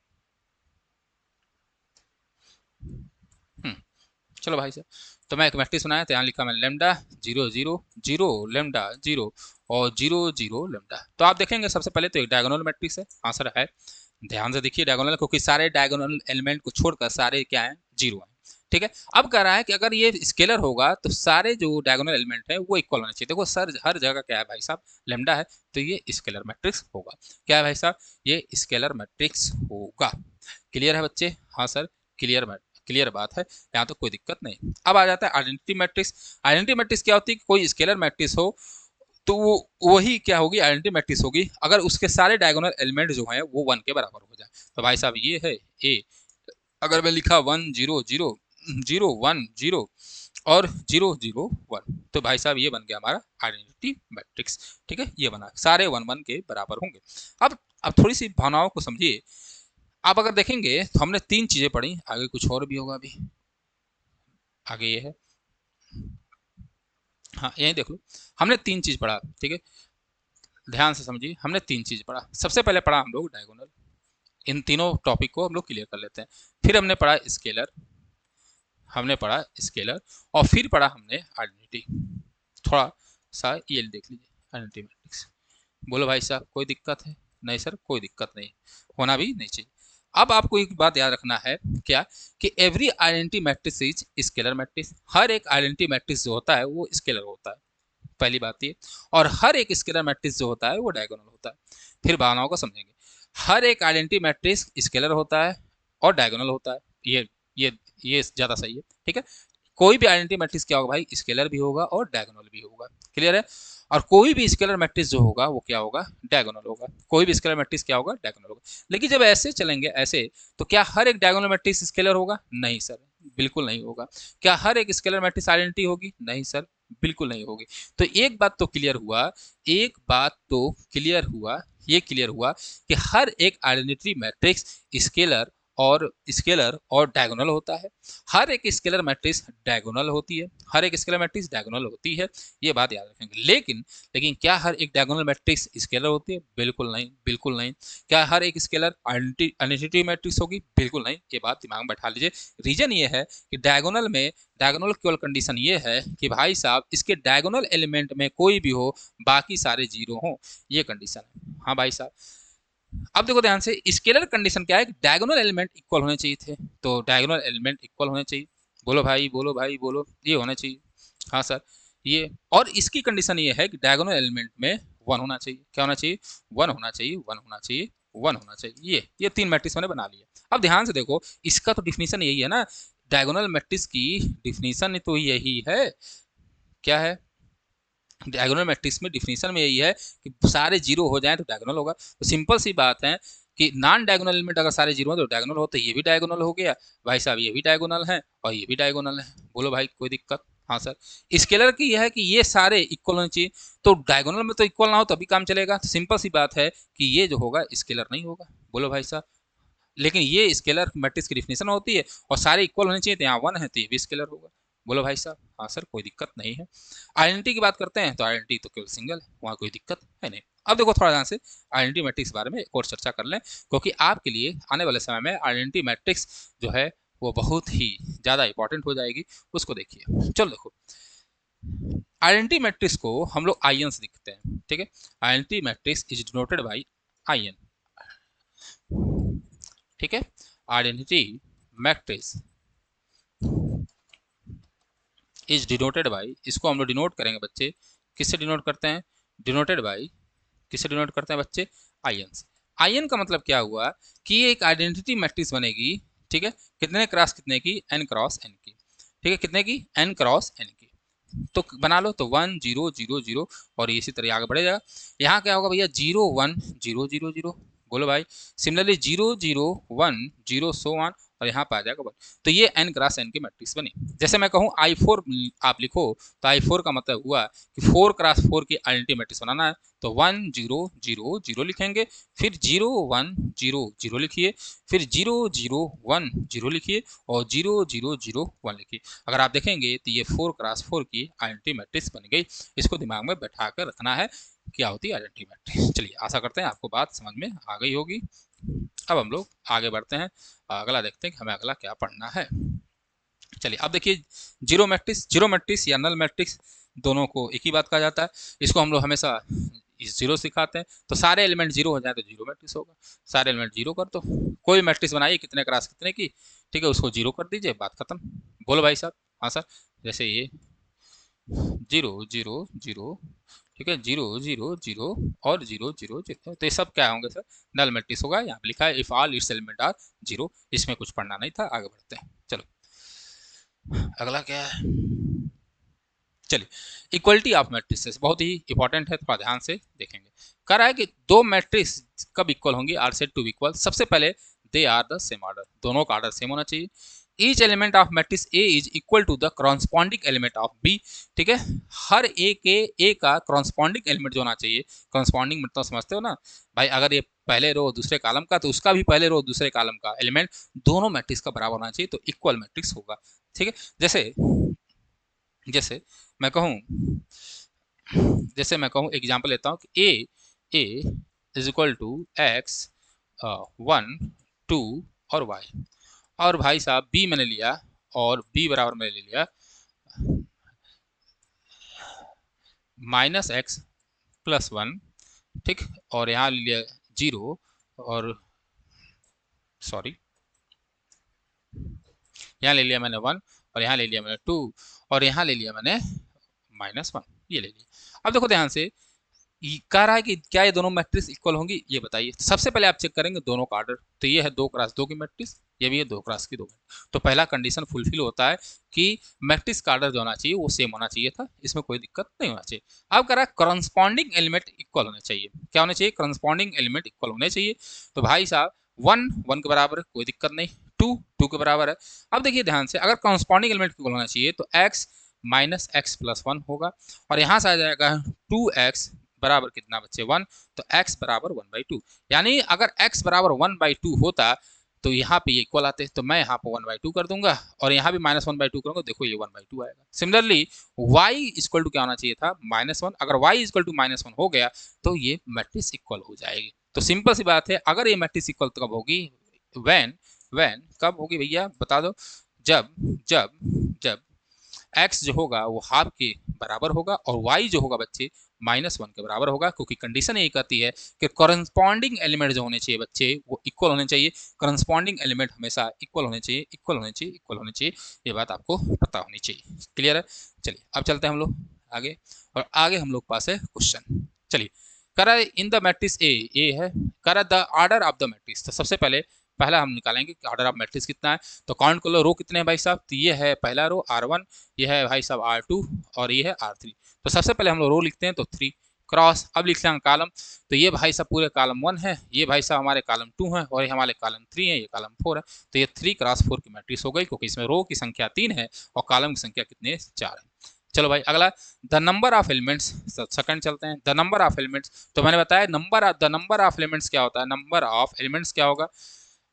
चलो भाई साहब, तो मैं एक मैट्रिक्स बनाया, तो यहाँ लिखा मैंने लेमडा 0 0 0 लेमडा 0 और 0 0 लेमडा। तो आप देखेंगे सबसे पहले तो एक डायगोनल मैट्रिक्स है, आंसर है। ध्यान से देखिए डायगोनल, क्योंकि सारे डायगोनल एलिमेंट को छोड़कर सारे क्या हैं, जीरो हैं। ठीक है, अब कह रहा है कि अगर ये स्केलर होगा तो सारे जो डायगोनल एलिमेंट है वो इक्वल होना चाहिए। देखो सर हर जगह क्या है भाई साहब, लेमडा है, तो ये स्केलर मैट्रिक्स होगा। क्या है भाई साहब, ये स्केलर मैट्रिक्स होगा। क्लियर है बच्चे? हाँ सर क्लियर, क्लियर बात है, यहाँ तो कोई दिक्कत नहीं। अब आ जाता है आइडेंटिटी मैट्रिक्स। आइडेंटिटी मैट्रिक्स क्या होती है कि कोई स्केलर मैट्रिक्स हो तो वो वही क्या होगी, आइडेंटिटी मैट्रिक्स होगी अगर उसके सारे डायगोनल एलिमेंट जो हैं वो 1 के बराबर हो जाए। तो भाई साहब ये है ए, अगर मैं लिखा 1 0 0 0 1 0 और 0 0 1, तो भाई साहब ये बन गया हमारा आइडेंटिटी मैट्रिक्स। ठीक है, ये बना, सारे 1 1 के बराबर होंगे। अब थोड़ी सी भावनाओं को समझिए। आप अगर देखेंगे तो हमने 3 चीजें पढ़ी, आगे कुछ और भी होगा अभी। आगे ये है, हाँ यही देख लो, हमने 3 चीज पढ़ा, ठीक है। ध्यान से समझिए, हमने 3 चीज पढ़ा। सबसे पहले पढ़ा हम लोग डायगोनल, इन तीनों टॉपिक को हम लोग क्लियर कर लेते हैं। फिर हमने पढ़ा स्केलर, और फिर पढ़ा हमने आइडेंटिटी। थोड़ा सा ये देख लीजिए, आइडेंटिटी मैट्रिक्स। बोलो भाई साहब कोई दिक्कत है? नहीं सर कोई दिक्कत नहीं, होना भी नहीं चाहिए। अब आपको एक बात याद रखना है, क्या कि every identity matrix is scalar matrix. हर एक आइडेंटिटी मैट्रिक्स जो होता है वो स्केलर होता है, पहली बात ये। और हर एक स्केलर मैट्रिक्स जो होता है वो डायगोनल होता है। फिर भावनाओं को समझेंगे। हर एक आइडेंटिटी मैट्रिक्स स्केलर होता है और डायगोनल होता है, ये ये ज़्यादा सही है, ठीक है। कोई भी आइडेंटिटी मैट्रिक्स क्या होगा भाई, स्केलर भी होगा और डायगोनल भी होगा, क्लियर है। और कोई भी स्केलर मैट्रिक्स जो होगा वो क्या होगा, डायगोनल होगा। कोई भी स्केलर मैट्रिक्स क्या होगा, डायगोनल होगा। लेकिन जब ऐसे चलेंगे ऐसे, तो क्या हर एक डायगोनल मैट्रिक्स स्केलर होगा? नहीं सर, बिल्कुल नहीं होगा। क्या हर एक स्केलर मैट्रिक्स आइडेंटिटी होगी? नहीं सर, बिल्कुल नहीं होगी। तो एक बात तो क्लियर हुआ, ये क्लियर हुआ कि हर एक आइडेंटिटी मैट्रिक्स स्केलर और डायगोनल होता है। हर एक स्केलर मैट्रिक्स डायगोनल होती है, ये बात याद रखेंगे। लेकिन क्या हर एक डायगोनल मैट्रिक्स स्केलर होती है? बिल्कुल नहीं, बिल्कुल नहीं। क्या हर एक स्केलर आइडेंटिटी मैट्रिक्स होगी? बिल्कुल नहीं। ये बात दिमाग में बैठा लीजिए। रीजन ये है कि डायगोनल केवल कंडीशन ये है कि भाई साहब इसके डायगोनल एलिमेंट में कोई भी हो, बाकी सारे जीरो हो, ये कंडीशन है। हाँ भाई साहब, अब देखो ध्यान से, स्केलर कंडीशन क्या है, डायगोनल एलिमेंट इक्वल होने चाहिए थे, तो डायगोनल एलिमेंट इक्वल होने चाहिए। बोलो भाई, बोलो भाई, बोलो, ये होना चाहिए। हाँ सर, ये। और इसकी कंडीशन ये है कि डायगोनल एलिमेंट में 1 होना चाहिए। क्या होना चाहिए? 1 होना चाहिए, 1 होना चाहिए, 1 होना चाहिए। ये 3 मैट्रिक्स मैंने बना लिया। अब ध्यान से देखो, इसका तो डिफिनीशन यही है ना, डायगोनल मैट्रिक्स की डिफिनीशन तो यही है। क्या है? डायगोनल मैट्रिक्स में डिफिनीशन में यही है कि सारे जीरो हो जाएं तो डायगोनल होगा। तो सिंपल सी बात है कि नॉन डायगोनल एलिमेंट अगर सारे जीरो हो तो डायगोनल हो, तो ये भी डायगोनल हो गया भाई साहब, ये भी डायगोनल है और ये भी डायगोनल है। बोलो भाई कोई दिक्कत? हाँ सर। स्केलर की यह है कि ये सारे इक्वल होने चाहिए, तो डायगोनल में तो इक्वल ना हो तभी काम चलेगा। तो सिंपल सी बात है कि ये जो होगा स्केलर नहीं होगा। बोलो भाई साहब, लेकिन ये स्केलर मैट्रिक्स की डिफिनेशन होती है और सारे इक्वल होने चाहिए, तो यहाँ 1 है तो ये भी स्केलर होगा। बोलो भाई साहब, हाँ सर कोई दिक्कत नहीं है। आइडेंटिटी की बात करते हैं तो आइडेंटिटी तो केवल सिंगल है, वहाँ कोई दिक्कत है नहीं। अब देखो थोड़ा ध्यान से आइडेंटिटी मैट्रिक्स के बारे में एक और चर्चा कर लें, क्योंकि आपके लिए आने वाले समय में आइडेंटिटी मैट्रिक्स जो है वो बहुत ही ज़्यादा इंपॉर्टेंट हो जाएगी। उसको देखिए, चलो देखो, आइडेंटिटी मैट्रिक्स को हम लोग आई एन से दिखते हैं, ठीक है। Identity matrix is denoted by I n, ठीक है। Identity matrix is denoted by, इसको हम लोग डिनोट करेंगे बच्चे, किससे डिनोट करते हैं? डिनोटेड बाई, किससे डिनोट करते हैं बच्चे? आई एन से। आई एन का मतलब क्या हुआ कि ये एक आइडेंटिटी मैट्रिक्स बनेगी, ठीक है। कितने क्रॉस कितने की? एन क्रॉस एन की, ठीक है। कितने की? एन क्रॉस एन की। तो बना लो, तो 1 0 0 0 और इसी तरह आगे बढ़ेगा। यहाँ क्या होगा भैया? 0 1 0 0 0। बोलो भाई, सिमिलरली 0 0 1 0 सो 1 और यहाँ पे आ जाएगा 1। तो ये एन क्रॉस एन की मैट्रिक्स बनी। जैसे मैं कहूँ I4 आप लिखो, तो I4 का मतलब हुआ कि 4 क्रॉस 4 की आइडेंटिटी मैट्रिक्स बनाना है, तो 1 0 0 0 लिखेंगे, फिर 0 1 0 0 लिखिए, फिर 0 0 1 0 लिखिए और 0 0 0 1 लिखिए। अगर आप देखेंगे तो ये 4 क्रॉस 4 की आइडेंटिटी मैट्रिक्स बन गई। इसको दिमाग में बैठा कर रखना है, क्या होती है आइडेंटिटी मैट्रिक्स। चलिए, आशा करते हैं आपको बात समझ में आ गई होगी। अब हम लोग आगे बढ़ते हैं, अगला देखते हैं कि हमें अगला क्या पढ़ना है। चलिए अब देखिए, जीरो मैट्रिक्स या नल मैट्रिक्स दोनों को एक ही बात कहा जाता है। इसको हम लोग हमेशा इस जीरो सिखाते हैं, तो सारे एलिमेंट जीरो हो जाए तो जीरो मैट्रिक्स होगा। सारे एलिमेंट जीरो कर दो, कोई मैट्रिक्स बनाइए कितने क्रॉस कितने की, ठीक है, उसको जीरो कर दीजिए, बात खत्म। बोलो भाई साहब। हाँ सर, जैसे ये 0 0 0, ठीक है, 0 0 0 और 0 0 0, तो ये सब क्या होंगे सर? नल मैट्रिक्स होगा। यहाँ पे लिखा है if all its element are zero. इसमें कुछ पढ़ना नहीं था, आगे बढ़ते हैं। चलो अगला क्या है? चलिए, इक्वलिटी ऑफ मैट्रिक्स बहुत ही इंपॉर्टेंट है, थोड़ा ध्यान से देखेंगे। कह रहा है कि दो मैट्रिक्स कब इक्वल होंगी? Are said to equal. सबसे पहले they are the same order, दोनों का ऑर्डर सेम होना चाहिए। Each element of matrix A is equal to the corresponding element of B, ठीक है। हर ए का करस्पॉन्डिंग एलिमेंट जो होना चाहिए, करस्पॉन्डिंग मतलब समझते हो ना भाई, अगर ये पहले रो दूसरे कॉलम का, तो उसका भी पहले रो दूसरे कॉलम का एलिमेंट दोनों मैट्रिक्स का बराबर होना चाहिए, तो इक्वल मैट्रिक्स होगा, ठीक है। जैसे जैसे मैं कहूँ जैसे मैं कहूँ एग्जाम्पल लेता हूँ कि ए ए इज इक्वल टू एक्स 1 2 और वाई, और भाई साहब बी मैंने लिया और बी बराबर मैंने ले लिया -x + 1, ठीक, और यहाँ ले लिया 0 और सॉरी यहाँ ले लिया मैंने 1 और यहाँ ले लिया मैंने 2 और यहाँ ले लिया मैंने -1, ये ले लिया। अब देखो ध्यान से, कह रहा है कि क्या ये दोनों मैट्रिक्स इक्वल होंगी, ये बताइए। तो सबसे पहले आप चेक करेंगे दोनों का ऑर्डर, तो ये है 2x2 की मैट्रिक्स, ये भी है 2x2 की। तो पहला कंडीशन फुलफिल होता है कि मैट्रिक्स का ऑर्डर जो होना चाहिए वो सेम होना चाहिए था, इसमें कोई दिक्कत नहीं होना चाहिए। अब कह रहा है करस्पॉन्डिंग एलिमेंट इक्वल होने चाहिए, क्या होने चाहिए, करस्पॉन्डिंग एलिमेंट इक्वल होने चाहिए। तो भाई साहब 1 1 के बराबर है, कोई दिक्कत नहीं, 2 2 के बराबर है। अब देखिए ध्यान से, अगर करस्पॉन्डिंग एलिमेंट इक्वल होना चाहिए तो x -x + 1 होगा, और यहाँ से आ जाएगा 2x बराबर कितना बच्चे 1, तो x बराबर 1/2, यानी अगर x बराबर 1/2 होता तो यहाँ पे ये इक्वल आते, तो मैं यहाँ पे 1/2 कर दूंगा और यहाँ भी -1/2 करूंगा, देखो ये 1/2 आएगा। सिमिलरली y इक्वल टू क्या होना चाहिए था, -1, अगर y इक्वल टू -1 हो गया तो ये मैट्रिक्स इक्वल हो जाएगी। तो सिंपल सी बात है, अगर ये मैट्रिक्स इक्वल कब होगी, व्हेन कब होगी भैया बता दो, जब जब जब x जो होगा वो हाफ के बराबर होगा और y जो होगा बच्चे -1 के बराबर होगा, क्योंकि कंडीशन यही कहती है कि करस्पॉन्डिंग एलिमेंट जो होने चाहिए बच्चे वो इक्वल होने चाहिए, करस्पॉन्डिंग एलिमेंट हमेशा इक्वल होने चाहिए, इक्वल होने चाहिए, इक्वल होने चाहिए, ये बात आपको पता होनी चाहिए। क्लियर है? चलिए अब चलते हैं हम लोग आगे, और आगे हम लोग पास है क्वेश्चन। चलिए कह रहा है इन द मैट्रिक्स ए है, कह रहा है the order of the matrix. तो सबसे पहला हम निकालेंगे कि ऑर्डर ऑफ मैट्रिक्स कितना है। तो काउंट कर लो रो कितने हैं भाई साहब, तो ये है पहला रो R1, ये है भाई साहब R2 और ये है R3। तो सबसे पहले हम लोग रो लिखते हैं, तो 3 क्रॉस, अब लिखते हैं कॉलम, तो ये भाई साहब पूरे कॉलम 1 है, ये भाई साहब हमारे कॉलम 2 है और ये हमारे कॉलम 3 है, ये कॉलम 4 है। तो ये 3 क्रॉस 4 की मैट्रिक्स हो गई, क्योंकि इसमें रो की संख्या 3 है और कॉलम की संख्या कितने 4 है। चलो भाई अगला, the number of elements, second चलते हैं, द नंबर ऑफ एलिमेंट्स। तो मैंने बताया द नंबर ऑफ एलिमेंट्स क्या होता है, नंबर ऑफ एलिमेंट्स क्या होगा,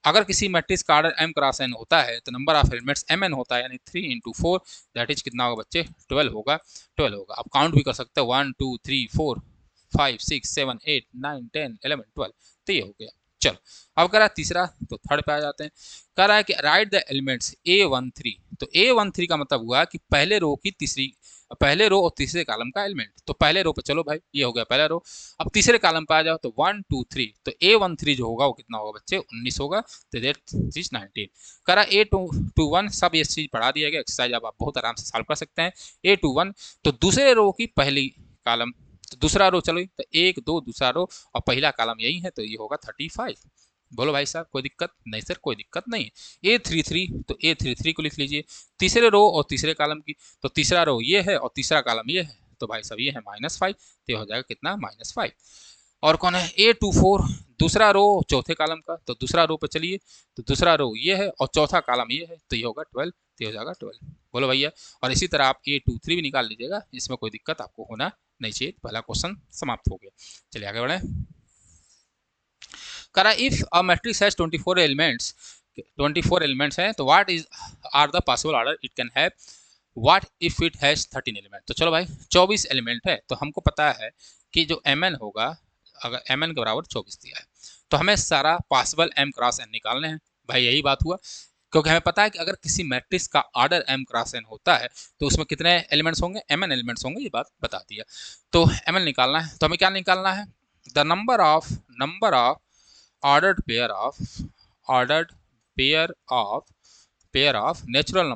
अगर किसी मैट्रिक्स का ऑर्डर m क्रॉस n होता है तो नंबर ऑफ एलिमेंट्स mn होता है, यानी 3 × 4 दैट इज कितना होगा बच्चे 12 होगा, 12 होगा। अब काउंट भी कर सकते हैं 1 2 3 4 5 6 7 8 9 10 11 12, तो ये हो गया। चलो अब कह रहा है तीसरा, तो थर्ड पे आ जाते हैं, कह रहा है कि राइट द एलिमेंट्स A13। तो A13 का मतलब हुआ कि पहले रो और तीसरे कॉलम का एलिमेंट। तो पहले रो पे चलो भाई, ये हो गया पहला रो। अब तीसरे कॉलम पे आ जाओ, तो 1 2 3, तो A13 जो होगा वो कितना होगा बच्चे 19 होगा, तो दैट इज 19। करा A21 सब ये चीज पढ़ा दिया गया, एक्सरसाइज आप बहुत आराम से सॉल्व कर सकते हैं। A21 तो दूसरे रो की पहली कॉलम, तो दूसरा रो चलो, तो 1 2 दूसरा रो और पहला कॉलम यही है, तो ये होगा 35। बोलो भाई साहब कोई दिक्कत नहीं, सर कोई दिक्कत नहीं। A33 तो A33 को लिख लीजिए, तीसरे रो और तीसरे कॉलम की, तो तीसरा रो ये है और तीसरा कॉलम ये है, तो भाई साहब ये है -5, तो हो जाएगा कितना -5। और कौन है A24, दूसरा रो चौथे कॉलम का, तो दूसरा रो पे चलिए, तो दूसरा रो ये है और चौथा कॉलम ये है, तो ये होगा 12, तो हो जाएगा 12। बोलो भैया, और इसी तरह आप A23 भी निकाल लीजिएगा, इसमें कोई दिक्कत आपको होना नहीं चाहिए। पहला क्वेश्चन समाप्त हो गया। चलिए आगे बढ़े। करा if a matrix has 24 elements, 24 elements हैं, तो what is are the possible order it can have, what if it has 13 element. तो चलो भाई 24 एलिमेंट है, तो हमको पता है कि जो mn होगा, अगर mn के बराबर 24 दिया है, तो हमें सारा पॉसिबल m क्रॉस n निकालने हैं। भाई यही बात हुआ, क्योंकि हमें पता है कि अगर किसी मैट्रिक्स का ऑर्डर m क्रॉस n होता है तो उसमें कितने एलिमेंट्स होंगे, mn एलिमेंट्स होंगे, ये बात बता दिया। तो mn निकालना है, तो हमें क्या निकालना है, the number of ordered pair of natural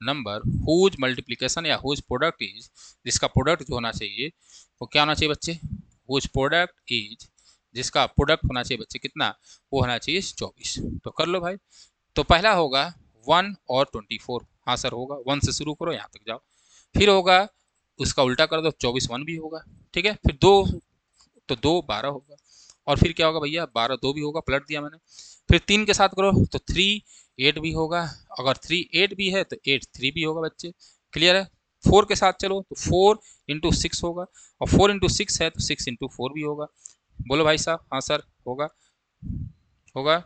number whose multiplication या whose product is, जिसका प्रोडक्ट जो होना चाहिए वो क्या होना चाहिए बच्चे, whose product is, जिसका प्रोडक्ट होना चाहिए बच्चे कितना, वो होना चाहिए 24। तो कर लो भाई, तो पहला होगा 1 और 24, हाँ सर होगा, 1 से शुरू करो यहाँ तक जाओ, फिर होगा उसका उल्टा कर दो 24 1 भी होगा, ठीक है, फिर 2, तो 2 12 होगा, और फिर क्या होगा भैया 12 2 भी होगा, पलट दिया मैंने, फिर 3 के साथ करो तो 3 8 भी होगा, अगर 3 8 भी है तो 8 3 भी होगा बच्चे। क्लियर है? 4 के साथ चलो तो 4 × 6 होगा, और 4 × 6 है तो 6 × 4 भी होगा। बोलो भाई साहब, हाँ सर होगा, होगा,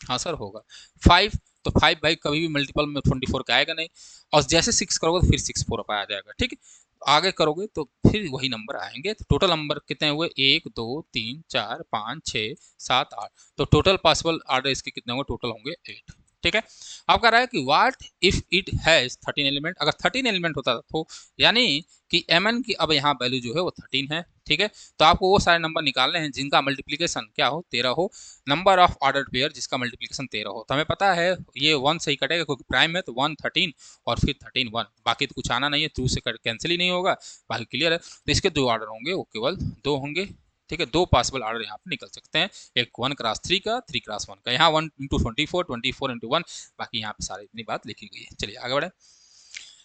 हाँ सर होगा। 5, तो 5 भाई कभी भी मल्टीपल में 24 का आएगा नहीं, और जैसे 6 करोगे तो फिर 6 4 आ जाएगा, ठीक है। आगे करोगे तो फिर वही नंबर आएंगे। तो टोटल नंबर कितने हुए, 1 2 3 4 5 6 7 8। तो टोटल पॉसिबल ऑर्डर इसके कितने होंगे, टोटल होंगे 8। ठीक है। अब कह रहा है कि what if it has 13 element, अगर 13 एलिमेंट होता तो यानी कि mn की अब यहाँ वैल्यू जो है वो 13 है। ठीक है। तो आपको वो सारे नंबर निकालने हैं जिनका मल्टीप्लीकेशन क्या हो, 13 हो, नंबर ऑफ ऑर्डर पेयर जिसका मल्टीप्लीकेशन 13 हो। तो हमें पता है ये 1 से ही कटेगा क्योंकि प्राइम है, तो 1 13 और फिर 13 1, बाकी तो कुछ आना नहीं है, 2 से कैंसिल ही नहीं होगा, बाकी क्लियर है। तो इसके दो ऑर्डर होंगे, वो केवल दो होंगे। ठीक है। दो पॉसिबल ऑर्डर यहाँ पे निकल सकते हैं, एक 1x3 का, 3x1 का। यहाँ 1 इंटू 24, 24 इंटू 1, बाकी यहाँ पे सारी इतनी बात लिखी गई है। चलिए आगे बढ़े।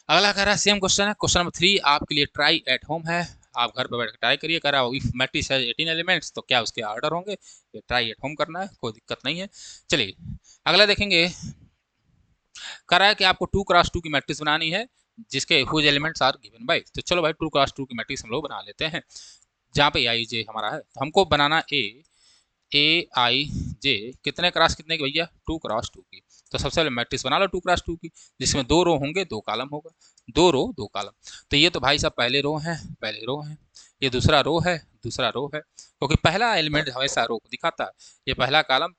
अगला कह रहा है सेम क्वेश्चन है, क्वेश्चन नंबर 3 आपके लिए ट्राई एट होम है। आप घर पर बैठ कर ट्राई करिए। कह रहा है इफ मैट्रिक्स है 18 एलिमेंट्स तो क्या उसके ऑर्डर होंगे, ये ट्राई एट होम करना है, कोई दिक्कत नहीं है। चलिए अगला देखेंगे। कह रहा है कि आपको 2x2 की मैट्रिक्स बनानी है जिसके whose elements are given by. तो चलो भाई 2x2 की मैट्रिक्स हम लोग बना लेते हैं, जहाँ पे आई जे हमारा है। तो हमको बनाना आई जे कितने क्रॉस कितने की भैया, 2x2 की। तो सबसे पहले मैट्रिक्स बना लो 2x2 की, जिसमें 2 रो होंगे 2 कॉलम होगा, 2 रो 2 कॉलम। तो ये तो भाई साहब पहले रो है, पहले रो है, ये दूसरा रो है, दूसरा रो है, क्योंकि पहला एलिमेंट हमेशा रो को दिखाता है। ये पहला कॉलम,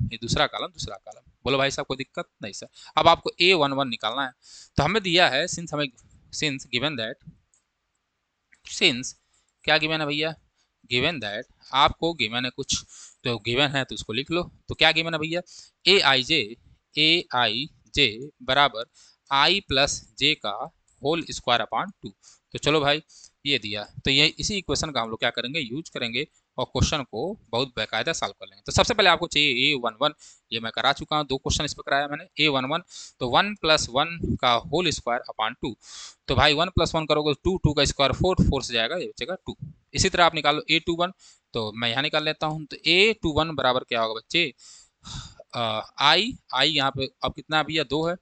ये दूसरा कॉलम, दूसरा कॉलम। बोलो भाई साहब कोई दिक्कत नहीं सर। अब आपको A11 निकालना है। तो हमें दिया है सिंस गिवन दैट, सिंस क्या गिवन है भैया, गिवन दैट, आपको गिवन है कुछ, तो गिवन है तो उसको लिख लो। तो क्या गिवन है भैया, ए आई जे बराबर आई प्लस जे का होल स्क्वायर अपॉन 2। तो चलो भाई ये दिया, तो ये इसी इक्वेशन का हम लोग क्या करेंगे, यूज करेंगे और क्वेश्चन को बहुत बाकायदा सॉल्व कर लेंगे। तो सबसे पहले आपको चाहिए A11, ये मैं करा चुका हूँ, 2 क्वेश्चन इस पर कराया मैंने। A11 तो 1 + 1 का होल स्क्वायर अपॉन 2। तो भाई 1 + 1 करोगे 2, 2 का स्क्वायर 4, 4 से जाएगा, ये बचेगा 2। इसी तरह आप निकालो A21, तो मैं यहाँ निकाल लेता हूँ। तो A21 बराबर क्या होगा बच्चे, आई यहाँ पे अब कितना भैया 2 है,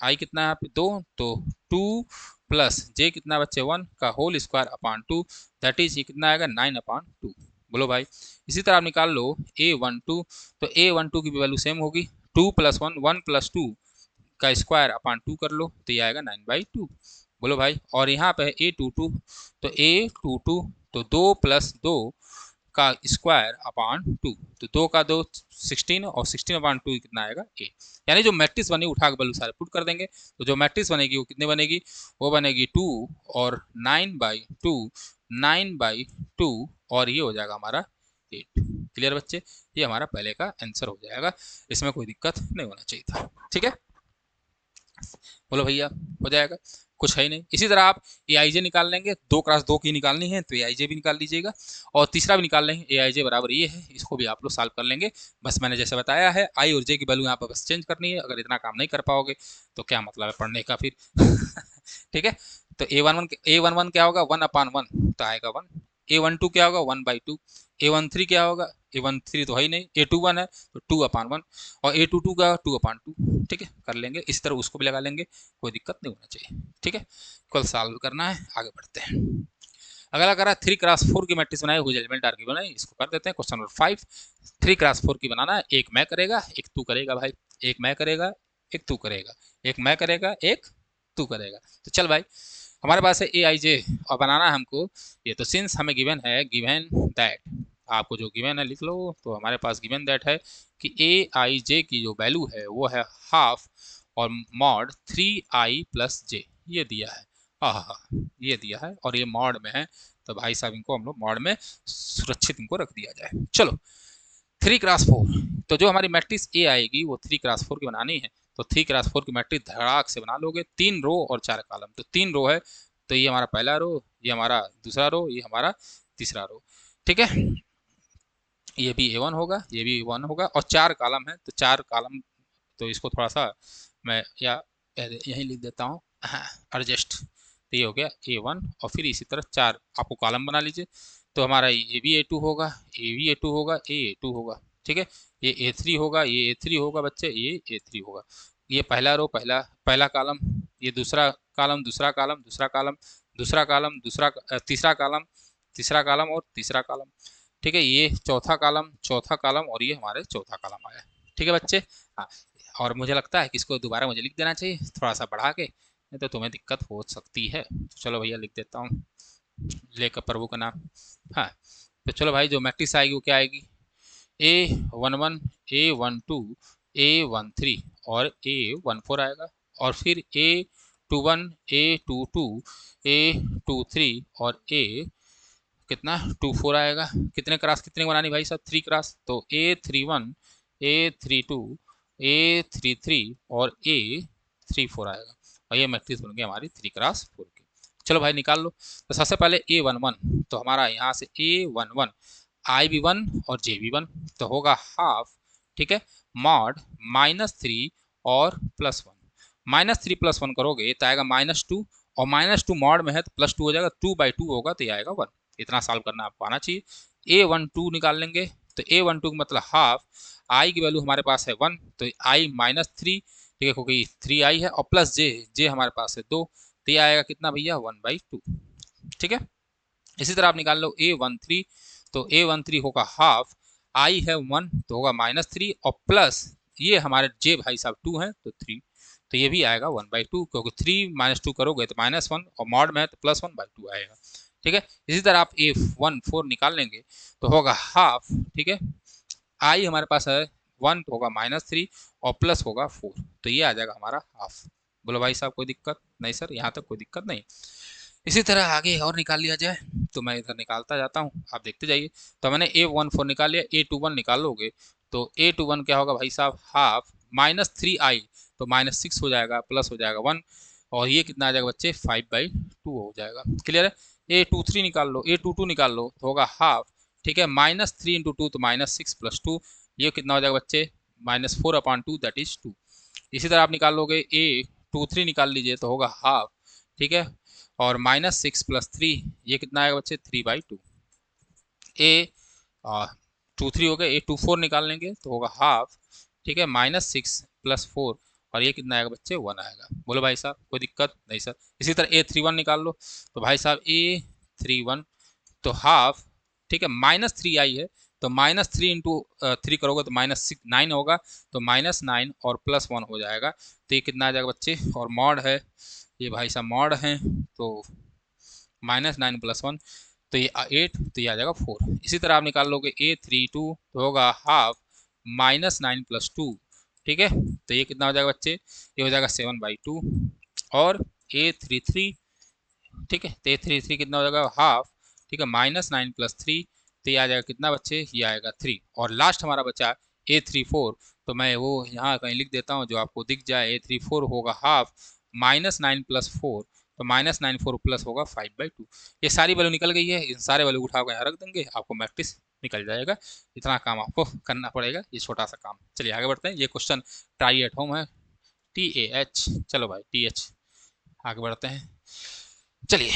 आई कितना है यहाँ पे 2, तो 2 प्लस जे कितना बच्चे 1 का whole square upon 2, that is ये कितना आएगा 9 अपॉन 2। बोलो भाई। इसी तरह आप निकाल लो A12, तो A12 की भी वैल्यू सेम होगी, 2 + 1, 1 + 2 का स्क्वायर अपॉन 2 कर लो, तो ये आएगा 9/2। बोलो भाई। और यहाँ पे है A22, तो A22 तो 2 + 2 का स्क्वायर अपॉन 2, तो 2 का 2 16 और 16 अपॉन 2 कितना आएगा 8। यानी जो मैट्रिक्स बनेगी उठा के वैल्यू सारे पुट कर देंगे। तो जो मैट्रिक्स बनेगी वो कितने बनेगी, वो बनेगी 2 और 9/2, 9/2, और ये हो जाएगा हमारा 8। क्लियर बच्चे, ये हमारा पहले का आंसर हो जाएगा, इसमें कोई दिक्कत नहीं होना चाहिए था। ठीक है। बोलो भैया हो जाएगा, कुछ है ही नहीं। इसी तरह आप ए आई जे निकाल लेंगे, 2x2 की निकालनी है तो ए आई जे भी निकाल लीजिएगा, और तीसरा भी निकाल लेंगे, ए आई जे बराबर ये है, इसको भी आप लोग सॉल्व कर लेंगे। बस मैंने जैसे बताया है, आई और जे की वैल्यू यहाँ पर बस चेंज करनी है। अगर इतना काम नहीं कर पाओगे तो क्या मतलब है पढ़ने का फिर ठीक है। तो A11 क्या होगा, 1/1 तो आएगा 1। A12 क्या होगा, 1/2। A13 क्या होगा, A13 तो है ही नहीं, A21 है तो 2/1, और A22 का 2/2। ठीक है, कर लेंगे इस तरह, उसको भी लगा लेंगे, कोई दिक्कत नहीं होना चाहिए। ठीक है, कल सॉल्व करना है, आगे बढ़ते हैं। अगला करा 3x4 की मैट्रिक्स बनाए, हुज एलिमेंट आर गिवन है, इसको कर देते हैं। क्वेश्चन नंबर 5, 3x4 की बनाना है, एक मैं करेगा एक तू करेगा भाई, एक मैं करेगा एक तू करेगा, एक मैं करेगा एक तू करेगा। तो चल भाई हमारे पास है ए आई जे और बनाना है हमको ये। तो सिंस हमें गिवन है, गिवन दैट, आपको जो गिवन है लिख लो। तो हमारे पास गिवन दैट है कि ए आई जे की जो वैल्यू है वो है हाफ और मॉड 3i + j, ये दिया है। हाँ, ये दिया है और ये मॉड में है, तो भाई साहब इनको हम लोग मॉड में सुरक्षित इनको रख दिया जाए। चलो 3x4, तो जो हमारी मैट्रिक्स ए आएगी वो 3x4 की बनानी है। तो 3x4 की मैट्रिक्स धड़ाक से बना लोगे, 3 रो और 4 कॉलम। तो 3 रो है, तो ये हमारा पहला रो, ये हमारा दूसरा रो, ये हमारा तीसरा रो। ठीक है, ये भी A1 होगा, ये भी A1 होगा, और 4 कॉलम है, तो 4 कॉलम, तो इसको थोड़ा सा मैं या यहीं लिख देता हूँ, एडजस्ट। तो ये हो गया A1, और फिर इसी तरह 4 आपको कॉलम बना लीजिए। तो हमारा ये भी A2 होगा, ये भी A2 होगा, ये A2 होगा। ठीक है, ये A3 होगा, ये A3 होगा बच्चे, ये A3 होगा। ये पहला रो, पहला पहला कॉलम, ये दूसरा कॉलम, दूसरा कॉलम, दूसरा कॉलम, दूसरा कॉलम, दूसरा तीसरा कॉलम, तीसरा कॉलम और तीसरा कॉलम। ठीक है, ये चौथा कॉलम, चौथा कॉलम, और ये हमारे चौथा कॉलम आया। ठीक है बच्चे। हाँ, और मुझे लगता है कि इसको दोबारा मुझे लिख देना चाहिए थोड़ा सा बढ़ा के, नहीं तो तुम्हें दिक्कत हो सकती है। तो चलो भैया लिख देता हूँ लेकर प्रभु का नाम। हाँ, तो चलो भाई जो मैट्रिक्स आएगी वो क्या आएगी, A11, A12, A13 और A14 आएगा। और फिर A21, A22, A23 और कितना 24 आएगा। कितने क्रॉस कितने बनानी भाई साहब, 3 क्रॉस। तो A31, A32, A33 और A34 आएगा। और ये मैट्रिक्स बन गई हमारी 3x4 की। चलो भाई निकाल लो। तो सबसे पहले A11, तो हमारा यहाँ से A11 आई भी 1 और जे भी 1, तो होगा हाफ, ठीक है, मॉड -3 और +1। -3 +1 करोगे तो आएगा -2, और -2 मॉड में है तो +2 हो जाएगा, 2/2 होगा तो ये आएगा 1। इतना सॉल्व करना आपको आना चाहिए। A12 निकाल लेंगे, तो A12 का मतलब हाफ, आई की वैल्यू हमारे पास है 1, तो आई -3, ठीक है, क्योंकि 3i है, और प्लस जे हमारे पास है 2, तो ये आएगा कितना भैया 1/2, ठीक है। इसी तरह आप निकाल लो A13, तो A13 होगा हाफ, आई है 1 तो होगा -3, और प्लस ये हमारे जे भाई साहब 2 हैं तो 3, तो ये भी आएगा 1/2, क्योंकि 3 - 2 करोगे तो -1, और मॉड में है तो +1/2 आएगा, ठीक है। इसी तरह आप A14 निकाल लेंगे तो होगा हाफ, ठीक है, आई हमारे पास है 1 तो होगा -3 और प्लस होगा 4, तो ये आ जाएगा हमारा हाफ। बोलो भाई साहब कोई दिक्कत नहीं सर, यहाँ तक कोई दिक्कत नहीं। इसी तरह आगे और निकाल लिया जाए, तो मैं इधर निकालता जाता हूँ, आप देखते जाइए। तो मैंने A14 निकाल लिया, A21 निकाल लोगे तो A21 क्या होगा भाई साहब, हाफ -3i, तो -6 हो जाएगा, प्लस हो जाएगा 1, और ये कितना आ जाएगा बच्चे 5/2 हो जाएगा। क्लियर है। A23 निकाल लो, A22 निकाल लो तो होगा हाफ, ठीक है, -3 × 2 तो -6 + 2, ये कितना हो जाएगा बच्चे -4/2 दैट इज 2। इसी तरह आप निकाल लोगे A23 निकाल लीजिए तो होगा हाफ, ठीक है, और -6 + 3, ये कितना आएगा बच्चे 3/2। A23 हो गया। A24 निकाल लेंगे तो होगा हाफ, ठीक है, -6 + 4, और ये कितना आएगा बच्चे 1 आएगा। बोलो भाई साहब कोई दिक्कत नहीं सर। इसी तरह A31 निकाल लो, तो भाई साहब A31 तो हाफ, ठीक है, -3i है, तो -3 × 3 करोगे तो -9 होगा, तो -9 और +1 हो जाएगा, तो ये कितना आ जाएगा बच्चे, और मॉड है, ये भाई साहब मॉड है, तो -9 + 1, तो ये 8, तो ये आ जाएगा 4। इसी तरह आप निकाल लोगे A32 तो होगा हाफ -9 + 2, ठीक है, तो ये कितना हो जाएगा बच्चे, ये हो जाएगा 7/2। और A33, ठीक है, तो A33 कितना हो जाएगा हाफ, ठीक है, -9 + 3, तो ये आ जाएगा कितना बच्चे, ये आएगा 3। और लास्ट हमारा बचा A34, तो मैं वो यहाँ कहीं लिख देता हूँ जो आपको दिख जाए। A34 होगा हाफ -9 + 4, तो -9 4 प्लस होगा 5/2। ये सारी वैल्यू निकल गई है, इन सारे वैल्यू उठा कर यहाँ रख देंगे, आपको मैट्रिक्स निकल जाएगा। इतना काम आपको करना पड़ेगा, ये छोटा सा काम। चलिए आगे बढ़ते हैं, ये क्वेश्चन ट्राई एट होम है, TAH। चलो भाई TH आगे बढ़ते हैं। चलिए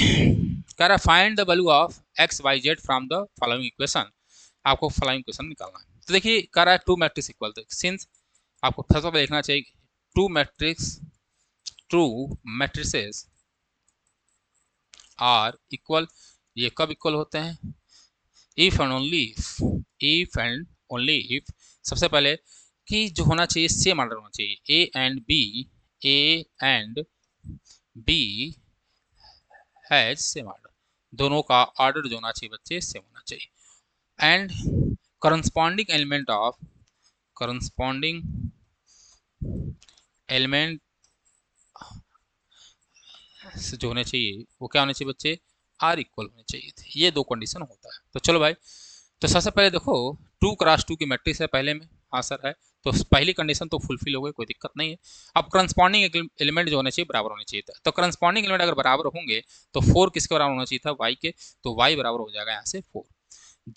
कह रहा है find the value of XYZ from the following equation. आपको फॉलोइंग इक्वेशन निकालना है। तो देखिए कह रहा है टू मैट्रिक्स इक्वल, सिंस आपको फर्स्ट ऑफ ऑल देखना चाहिए टू मैट्रिसेस आर इक्वल, ये कब इक्वल होते हैं, इफ एंड ओनली इफ सबसे पहले कि जो होना चाहिए सेम ऑर्डर होना चाहिए, A and B has same order, दोनों का ऑर्डर जो होना चाहिए बच्चे सेम होना चाहिए। एंड करस्पॉन्डिंग एलिमेंट जो होने चाहिए वो क्या होने चाहिए बच्चे, आर इक्वल होने चाहिए थे। ये दो कंडीशन होता है। तो चलो भाई, तो सबसे पहले देखो 2x2 की मैट्रिक्स है पहले में, हाँ सर है, तो पहली कंडीशन तो फुलफिल हो गई, कोई दिक्कत नहीं है। अब करस्पॉन्डिंग एलिमेंट जो होने चाहिए बराबर होने चाहिए था, तो करस्पॉन्डिंग एलिमेंट अगर बराबर होंगे तो 4 किसके बराबर होना चाहिए था, y के, तो y बराबर हो जाएगा यहाँ से 4।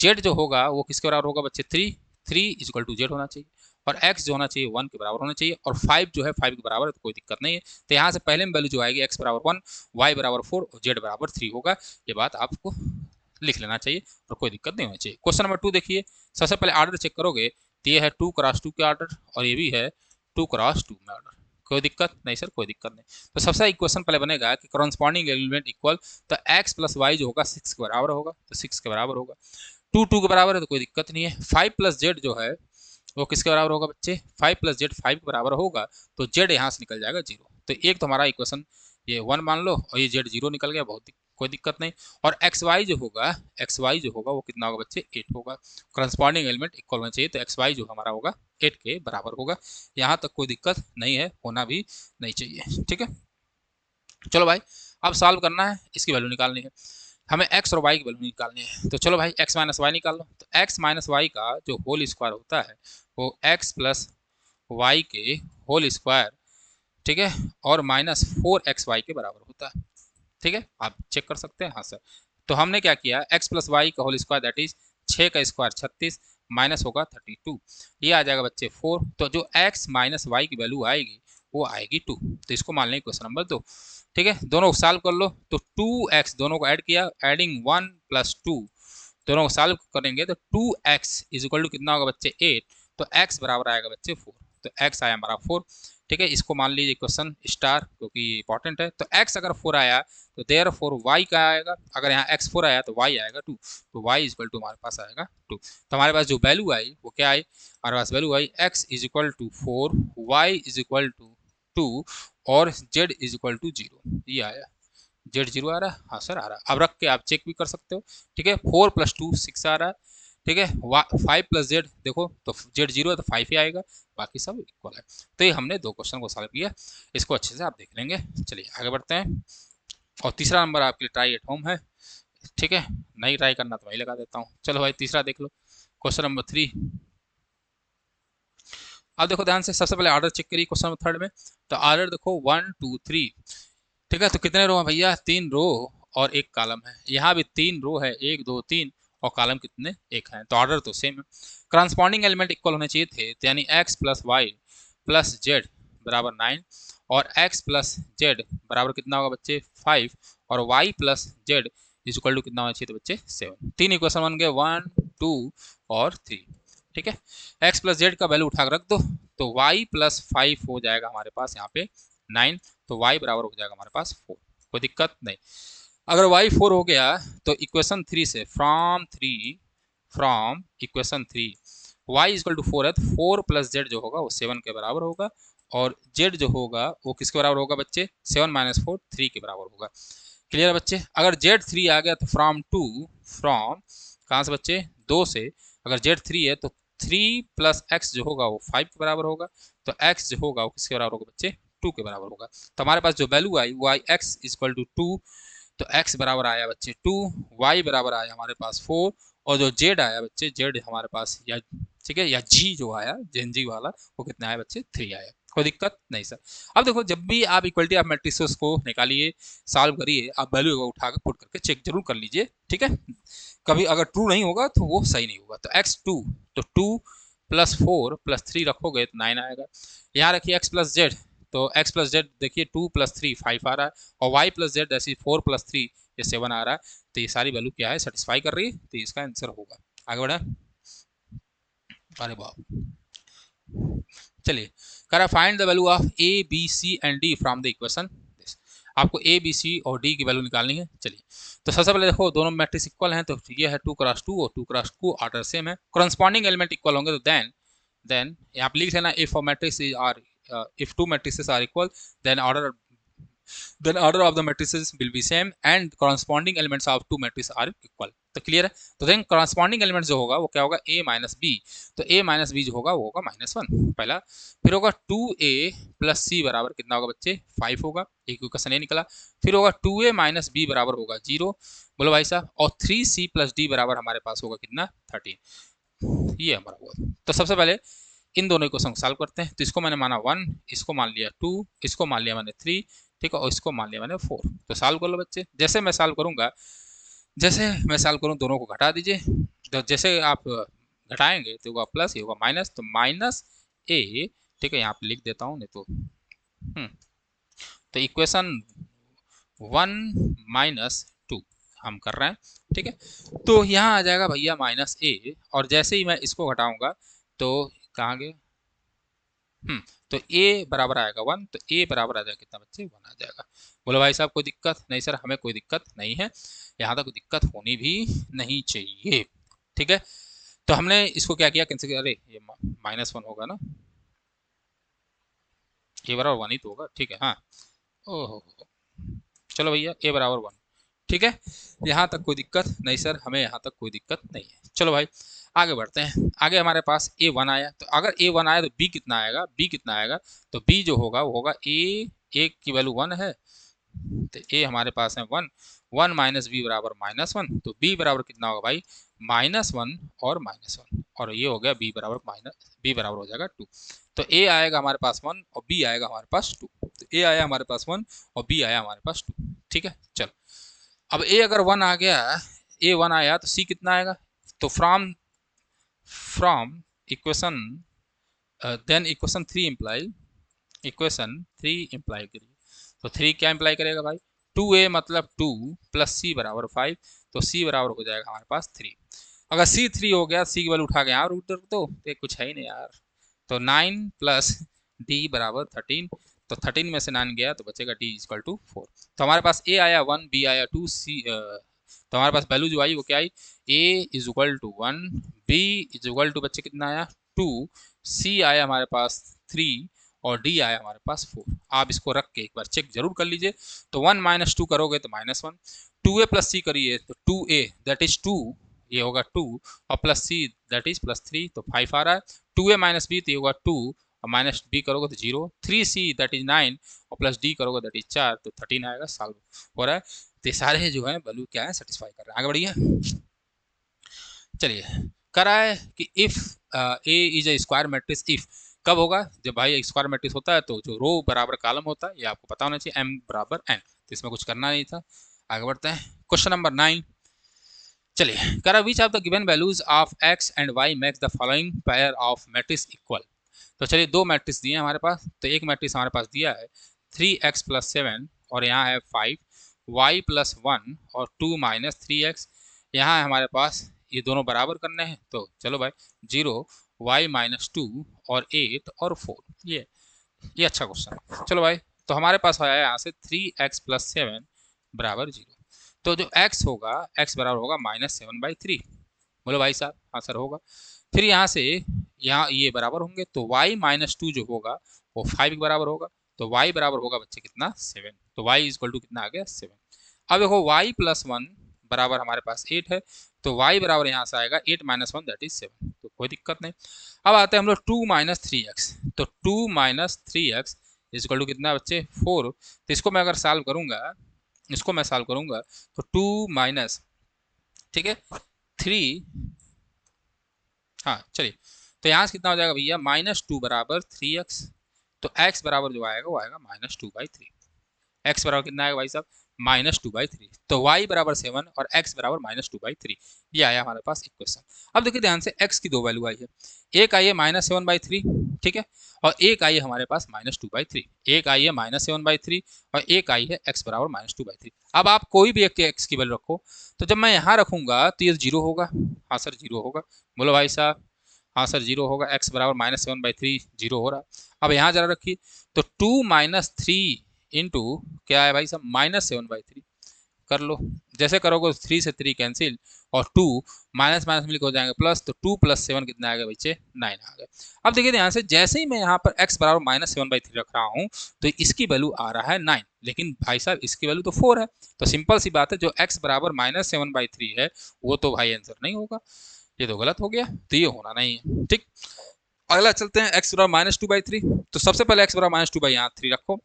z जो होगा वो किसके बराबर होगा बच्चे 3 = z होना चाहिए, और x जो होना चाहिए 1 के बराबर होना चाहिए, और 5 जो है 5 के बराबर है, तो कोई दिक्कत नहीं है। तो यहाँ से पहले में वैल्यू जो आएगी x बराबर 1, y बराबर 4 और z बराबर 3 होगा। ये बात आपको लिख लेना चाहिए और कोई दिक्कत नहीं होनी चाहिए। क्वेश्चन नंबर 2 देखिए, सबसे पहले ऑर्डर चेक करोगे तो ये है 2x2 के ऑर्डर, और ये भी है 2x2 में ऑर्डर, कोई दिक्कत नहीं सर, कोई दिक्कत नहीं। तो सबसे इक्वेशन पहले बनेगा कि करस्पॉन्डिंग एलिमेंट इक्वल, तो x + y जो होगा 6 के बराबर होगा, तो 6 के बराबर होगा, 2 के बराबर है तो कोई दिक्कत नहीं है। 5 + z जो है वो किसके बराबर होगा बच्चे, 5 + z 5 के बराबर होगा, तो z यहाँ से निकल जाएगा 0। तो एक तो हमारा इक्वेशन ये 1 मान लो और ये जेड 0 निकल गया, बहुत कोई दिक्कत नहीं। और एक्स वाई जो होगा, एक्स वाई जो होगा वो कितना होगा बच्चे, 8 होगा। करस्पॉन्डिंग एलिमेंट इक्वल होना चाहिए, तो एक्स वाई जो हमारा होगा 8 के बराबर होगा। यहाँ तक कोई दिक्कत नहीं है, होना भी नहीं चाहिए, ठीक है। चलो भाई, अब सॉल्व करना है, इसकी वैल्यू निकालनी है हमें, x और y की वैल्यू निकालनी है। तो चलो भाई x माइनस वाई निकाल लो। तो x माइनस वाई का जो होल स्क्वायर होता है वो x प्लस वाई के होल स्क्वायर, ठीक है, और माइनस 4xy के बराबर होता है, ठीक है, आप चेक कर सकते हैं। हाँ सर, तो हमने क्या किया, x प्लस वाई का होल स्क्वायर दैट इज 6 का स्क्वायर 36 माइनस होगा 32, ये आ जाएगा बच्चे 4। तो जो x माइनस वाई की वैल्यू आएगी वो आएगी 2। तो इसको मान लें क्वेश्चन नंबर 2, ठीक है। दोनों को सॉल्व कर लो, तो 2x दोनों को ऐड किया, एडिंग 1 प्लस 2, दोनों को सॉल्व करेंगे तो 2x इज इक्वल टू कितना होगा बच्चे 8, तो x बराबर आएगा बच्चे 4, तो x आया हमारा 4, ठीक है। इसको मान लीजिए क्वेश्चन स्टार, क्योंकि ये इंपॉर्टेंट है। तो x अगर 4 आया तो देयर फोर y का आएगा, अगर यहाँ x 4 आया तो y आएगा 2, तो y इज इक्वल टू हमारे पास आएगा 2। तो हमारे पास जो वैल्यू आई वो क्या आई, हमारे पास वैल्यू आई x is equal to 4, y is equal to 2 और z इज इक्वल टू 0, ये आया। जेड 0 आ रहा है, हाँ सर आ रहा है। अब रख के आप चेक भी कर सकते हो, ठीक है। 4 प्लस 2 6 आ रहा है, ठीक है। 5 प्लस जेड देखो तो जेड 0 है तो 5 ही आएगा, बाकी सब इक्वल है। तो ये हमने 2 क्वेश्चन को सॉल्व किया, इसको अच्छे से आप देख लेंगे। चलिए आगे बढ़ते हैं। और तीसरा नंबर आपके लिए ट्राई एट होम है, ठीक है। नहीं ट्राई करना तो वही लगा देता हूँ। चलो भाई तीसरा देख लो, क्वेश्चन नंबर 3। अब देखो ध्यान से, सबसे पहले ऑर्डर चेक करिए क्वेश्चन नंबर 3 में। तो ऑर्डर देखो 1 2 3, ठीक है। तो कितने रो है भैया, 3 रो और 1 कॉलम है। यहाँ भी 3 रो है, 1 2 3, और कॉलम कितने, 1 है। तो ऑर्डर तो सेम है। करस्पॉन्डिंग एलिमेंट इक्वल होने चाहिए थे, तो यानी x plus y plus z बराबर 9, और x प्लस जेड बराबर कितना होगा बच्चे 5, और y plus z is equal to कितना होना चाहिए तो बच्चे 7। 3 इक्वेशन बन गए, 1 2 और 3, ठीक है। x प्लस जेड का वैल्यू उठा कर रख दो, तो y प्लस 5 हो जाएगा हमारे पास यहाँ पे 9, तो y बराबर हो जाएगा हमारे पास 4, कोई दिक्कत नहीं। अगर y 4 हो गया तो इक्वेशन 3 से, from equation 3 y equal to 4 है, तो 4 प्लस जेड जो होगा वो 7 के बराबर होगा, और z जो होगा वो किसके बराबर होगा बच्चे, 7 माइनस 4 3 के बराबर होगा। क्लियर है बच्चे। अगर जेड 3 आ गया तो फ्रॉम कहाँ से बच्चे, 2 से, अगर जेड 3 है तो 3 प्लस एक्स जो होगा वो 5 के बराबर होगा, तो x जो होगा वो किसके बराबर होगा बच्चे, 2 के बराबर होगा। तो हमारे पास जो वैल्यू आई वो आई x इक्वल टू 2, तो x बराबर आया बच्चे 2, y बराबर आया हमारे पास 4, और जो z आया बच्चे, z हमारे पास या, ठीक है, या g जो आया जेनजी वाला वो कितना आया बच्चे 3 आया। कोई दिक्कत नहीं सर। अब देखो जब भी आप इक्वलिटी ऑफ मैट्रिसेस को निकालिए, सॉल्व करिए, आप वैल्यू को उठा कर पुट करके चेक जरूर कर लीजिए, ठीक है। कभी अगर ट्रू नहीं होगा तो वो सही नहीं होगा। तो x2, तो 2 प्लस 4 प्लस 3 रखोगे तो 9 आएगा। यहाँ रखिए x प्लस जेड, तो x प्लस जेड देखिए 2 प्लस 3 5 आ रहा है, और y प्लस जेड ऐसी 4 प्लस 3 ये 7 आ रहा है। तो ये सारी वैल्यू क्या है, सेटिस्फाई कर रही है, तो इसका आंसर होगा। आगे बढ़े, अरे बाप, चलिए करा find the value of A B C and D from the equation. आपको ए बी सी और डी की वैल्यू निकालनी है। चलिए तो सबसे पहले देखो दोनों मैट्रिक्स इक्वल हैं, तो ये है 2 क्रॉस 2 और 2 क्रॉस 2 ऑर्डर सेम है। करस्पॉन्डिंग एलिमेंट इक्वल होंगे तो देन यहाँ पे लिख लेना, if matrix are, if two matrices are equal, then order of the matrices will be same and corresponding elements of two matrices are equal। तो clear है। तो देन corresponding element जो होगा वो क्या होगा, a माइनस बी, तो a minus B जो होगा वो होगा -1 पहला। फिर होगा 2a प्लस सी बराबर कितना होगा बच्चे 5 होगा, एक इक्वेशन ये निकला। फिर होगा 2a माइनस बी बराबर होगा 0, बोलो भाई साहब। और 3c प्लस डी बराबर हमारे पास होगा कितना 13, ये हमारा हुआ। तो सबसे पहले इन दोनों इक्वेशन को सॉल्व करते हैं। तो इसको मैंने माना 1, इसको मान लिया 2, इसको मान लिया मैंने 3, ठीक है, और इसको मान लिया मैंने 4। तो सॉल्व कर लो बच्चे। जैसे मैं सॉल्व करूंगा, जैसे मैं सॉल्व करूँ दोनों को घटा दीजिए, तो जैसे आप घटाएंगे तो होगा प्लस, ये होगा माइनस, तो माइनस ए, ठीक है, यहाँ पे लिख देता हूँ नहीं तो तो इक्वेशन 1 माइनस 2 हम कर रहे हैं, ठीक है। तो यहाँ आ जाएगा भैया माइनस ए, और जैसे ही मैं इसको घटाऊंगा तो कहाँ गए, तो a बराबर आएगा 1, तो a बराबर आ जाएगा कितना बच्चे 1 आ जाएगा। बोलो भाई साहब कोई दिक्कत नहीं सर, हमें कोई दिक्कत नहीं है, यहाँ तक कोई दिक्कत होनी भी नहीं चाहिए, ठीक है। तो हमने इसको क्या किया, कैंसिल, अरे ये -1 होगा ना, ये बराबर 1 ही तो होगा, ठीक है। हाँ, ओहो, चलो भैया ए बराबर 1, ठीक है। यहाँ तक कोई दिक्कत नहीं सर, हमें यहाँ तक कोई दिक्कत नहीं है। चलो भाई आगे बढ़ते हैं। आगे हमारे पास A1 आया, तो अगर A1 आया तो B कितना आएगा, B कितना आएगा, तो B जो होगा वो होगा A की वैल्यू 1 है, तो A हमारे पास है 1, 1 माइनस बी बराबर -1, तो B बराबर कितना होगा भाई, -1 और -1, और ये हो गया B बराबर हो जाएगा 2। तो A आएगा हमारे पास 1 और B आएगा हमारे पास 2, तो A आया हमारे पास 1 और B आया हमारे पास 2, ठीक है। चल अब A अगर 1 आ गया, A 1 आया तो C कितना आएगा, तो from equation then equation 3 imply करिए, तो 3 क्या इम्प्लाई करेगा भाई, 2A मतलब 2 प्लस C बराबर 5, तो C बराबर हो जाएगा हमारे पास 3। अगर C 3 हो गया, C की वैल्यू उठा के यहाँ रूट रख दो, तो कुछ है ही नहीं यार, तो 9 प्लस D बराबर 13, तो 13 में से 9 गया तो बचेगा D इक्वल टू 4। तो हमारे पास A आया 1, B आया 2, C तो हमारे पास वैल्यू जो आई वो क्या आई, A is equal to 1, B is equal to बच्चे कितना आया 2, C आया हमारे पास 3 और D आया हमारे पास 4। आप इसको रख के एक बार चेक जरूर कर लीजिए। तो 1 माइनस 2 करोगे तो -1, 2A प्लस C करिए तो 2A दैट इज 2, ये होगा 2 और प्लस C दैट इज +3, तो 5 आ रहा है। 2A माइनस B तो ये होगा 2 और माइनस B करोगे तो 0, 3C दैट इज 9 और प्लस D करोगे दैट इज 4, तो 13 आएगा, सॉल्व हो रहा है। तो ये सारे जो है वैल्यू क्या है, सेटिस्फाई कर रहे हैं। आगे बढ़िए, चलिए करा है कि if A is a square matrix, if कब होगा, जब भाई स्क्वायर मैट्रिक्स होता है तो जो रो बराबर कॉलम होता है, ये आपको पता होना चाहिए, m बराबर n, तो इसमें कुछ करना नहीं था। आगे बढ़ते हैं, क्वेश्चन नंबर 9। चलिए करा which of the given values of x and y makes the following pair of matrix equal. तो चलिए दो मैट्रिक्स दिए हैं हमारे पास, तो एक मैट्रिक्स हमारे पास दिया है 3x + 7 और यहाँ है 5, y + 1 और 2 - 3x, यहाँ है हमारे पास ये दोनों बराबर करने हैं, तो चलो भाई 0, y - 2 और 8 और 4, ये अच्छा क्वेश्चन है। चलो भाई तो हमारे पास आया यहाँ से 3x + 7 बराबर 0, तो जो x होगा, x बराबर होगा -7/3, बोलो भाई साहब, हाँ सर होगा। फिर यहाँ से यहाँ ये बराबर होंगे, तो y - 2 जो होगा वो 5 के बराबर होगा, तो y बराबर होगा बच्चे कितना 7, तो y इक्वल टू कितना आ गया 7। अब देखो y + 1 बराबर हमारे पास 8 है, तो y बराबर यहाँ से आएगा 8 - 1 दैट इज 7, तो कोई दिक्कत नहीं। अब आते हैं हम लोग 2 - 3x, तो 2 - 3x इक्वल टू कितना बच्चे 4, तो इसको मैं अगर सॉल्व करूंगा, इसको मैं सॉल्व करूंगा तो 2 माइनस, ठीक है 3, हाँ चलिए, तो यहाँ से कितना हो जाएगा भैया -2 बराबर 3x, तो x बराबर जो आएगा वो आएगा -2/3, x बराबर कितना आएगा भाई साहब -2/3, तो y बराबर 7 और x बराबर -2/3, ये आया हमारे पास इक्वेशन। अब देखिए ध्यान से x की दो वैल्यू आई है, एक आई है -7/3, ठीक है, और एक आई है हमारे पास -2/3, एक आई है -7/3 और एक आई है x बराबर -2/3। अब आप कोई भी एक x की वैल्यू रखो, तो जब मैं यहाँ रखूंगा तो ये 0 होगा, हाँ सर 0 होगा, बोलो भाई साहब, हाँ सर 0 होगा, x बराबर -7/3 0 हो रहा। अब यहाँ जरा रखिए, तो 2 - 3 इंटू क्या है भाई साहब -7/3, कर लो, जैसे करोगे 3 से 3 कैंसिल और 2 माइनस माइनस मिलकर हो जाएंगे प्लस, तो 2 + 7 कितना आ गया बच्चे 9 आ गया। अब देखिए ध्यान से, जैसे ही मैं यहाँ पर x बराबर -7/3 रख रहा हूँ तो इसकी वैल्यू आ रहा है 9, लेकिन भाई साहब इसकी वैल्यू तो 4 है, तो सिंपल सी बात है जो x बराबर -7/3 है वो तो भाई आंसर नहीं होगा, ये तो गलत हो गया, तो ये होना नहीं है, ठीक। अगला चलते हैं x बराबर -2/3, तो सबसे पहले x बराबर -2 यहाँ 3 रखो,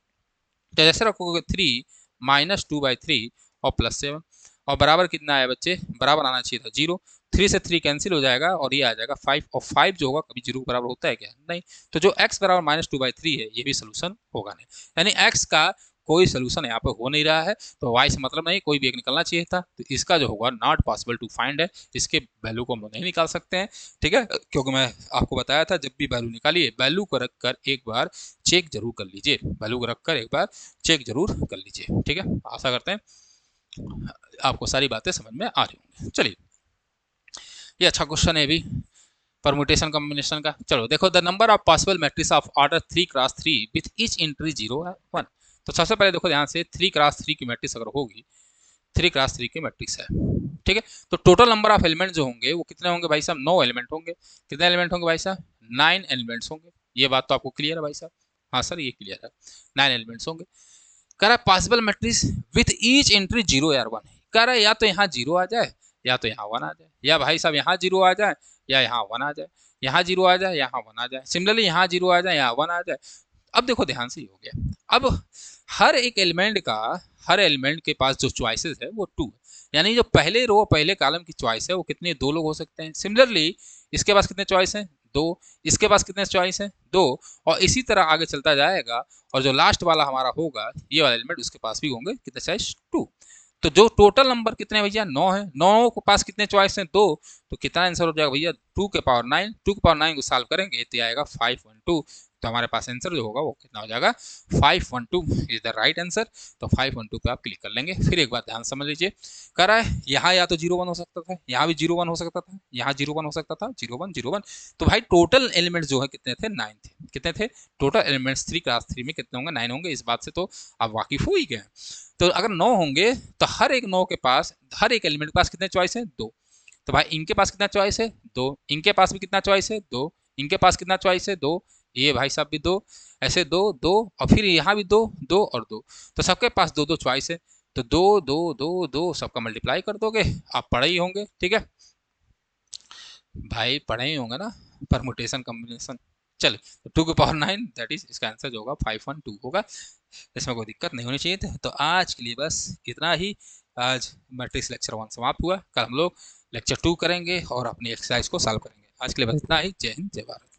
तो जैसे रखोगे 3 - 2/3 और +7 और बराबर कितना आया बच्चे, बराबर आना चाहिए था 0, 3 से 3 कैंसिल हो जाएगा और ये आ जाएगा 5, और 5 जो होगा कभी 0 के बराबर होता है क्या, नहीं, तो जो x बराबर -2/3 है ये भी सोल्यूशन होगा नहीं, यानी x का कोई सोल्यूशन यहाँ पे हो नहीं रहा है, तो y से मतलब नहीं, कोई भी एक निकलना चाहिए था, तो इसका जो होगा नॉट पॉसिबल टू फाइंड है, इसके वैल्यू को हम लोग नहीं निकाल सकते हैं, ठीक है, क्योंकि मैं आपको बताया था जब भी वैल्यू निकालिए वैल्यू को रख कर एक बार चेक जरूर कर लीजिए, वैल्यू को रख कर एक बार चेक जरूर कर लीजिए, ठीक है। आशा करते हैं आपको सारी बातें समझ में आ रही होंगी। चलिए ये अच्छा क्वेश्चन है भी, परमुटेशन कॉम्बिनेशन का। चलो देखो, the number of possible matrix of order 3x3 with each entry 0 है 1। तो सबसे पहले देखो ध्यान से, 3x3 की मैट्रिक्स अगर होगी, 3x3 की मैट्रिक्स है, ठीक है, तो टोटल नंबर ऑफ एलिमेंट जो होंगे वो कितने होंगे भाई साहब, 9 एलिमेंट होंगे। कितने एलिमेंट होंगे भाई साहब, 9 एलिमेंट्स होंगे। ये बात तो आपको क्लियर है भाई साहब, हाँ सर ये क्लियर है, 9 एलिमेंट्स होंगे। कह रहा है possible matrix with each entry 0 या 1 है। कह रहा है या तो यहाँ 0 आ जाए या तो यहाँ 1 आ जाए, या भाई साहब यहाँ 0 आ जाए या यहाँ 1 आ जाए, यहाँ 0 आ जाए यहाँ 1 आ जाए, सिमिलरली यहाँ 0 आ जाए यहाँ 1 आ जाए। अब देखो ध्यान से ही हो गया। अब हर एक एलिमेंट का, हर एलिमेंट के पास जो चॉइसेस है वो 2 है, यानी जो पहले रो पहले कॉलम की चॉइस है वो कितने, 2 लोग हो सकते हैं। सिमिलरली इसके पास कितने चॉइस हैं, 2, इसके पास कितने चॉइस हैं, 2, और इसी तरह आगे चलता जाएगा, और जो लास्ट वाला हमारा होगा ये वाला एलिमेंट, उसके पास भी होंगे कितने चॉइस, 2। तो जो टोटल नंबर कितने भैया 9 है, 9 के पास कितने चॉइस हैं, 2, तो कितना आंसर हो जाएगा भैया 2 के पावर 9, 2 के पावर 9 को सॉल्व करेंगे तो आएगा 512। तो हमारे पास आंसर जो होगा वो कितना हो जाएगा, 512 इज द राइट आंसर। तो 512 पे आप क्लिक कर लेंगे। फिर एक बात ध्यान समझ लीजिए, कह रहा है यहाँ या तो 0 1 हो सकता था, यहाँ भी 0 1 हो सकता था, यहाँ 0 1 हो सकता था, 0 1 0 1। तो भाई टोटल एलिमेंट्स जो है कितने थे, 9 थे। कितने थे टोटल एलिमेंट्स 3 क्लास 3 में, कितने होंगे, 9 होंगे। इस बात से तो आप वाकिफ हो ही गए। तो अगर 9 होंगे तो हर एक 9 के पास, हर एक एलिमेंट के पास कितने चॉइस है, 2। तो भाई इनके पास कितना चॉइस है, 2, इनके पास भी कितना चॉइस है, 2, इनके पास कितना चॉइस है, 2, ये भाई साहब भी 2, ऐसे 2 2, और फिर यहाँ भी 2 2 और 2, तो सबके पास 2 2 चॉइस है। तो 2 2 2 2 सबका मल्टीप्लाई कर दोगे, आप पढ़े ही होंगे, ठीक है भाई, पढ़े ही होंगे ना, परमुटेशन कॉम्बिनेशन। चल, तो 2 के पावर 9 दैट इज, इसका आंसर जो होगा 512 होगा। इसमें कोई दिक्कत नहीं होनी चाहिए थी। तो आज के लिए बस इतना ही। आज मैट्रिक्स लेक्चर 1 समाप्त हुआ। कल हम लोग लेक्चर 2 करेंगे और अपनी एक्सरसाइज को सॉल्व करेंगे। आज के लिए बस इतना ही। जय हिंद, जय भारत।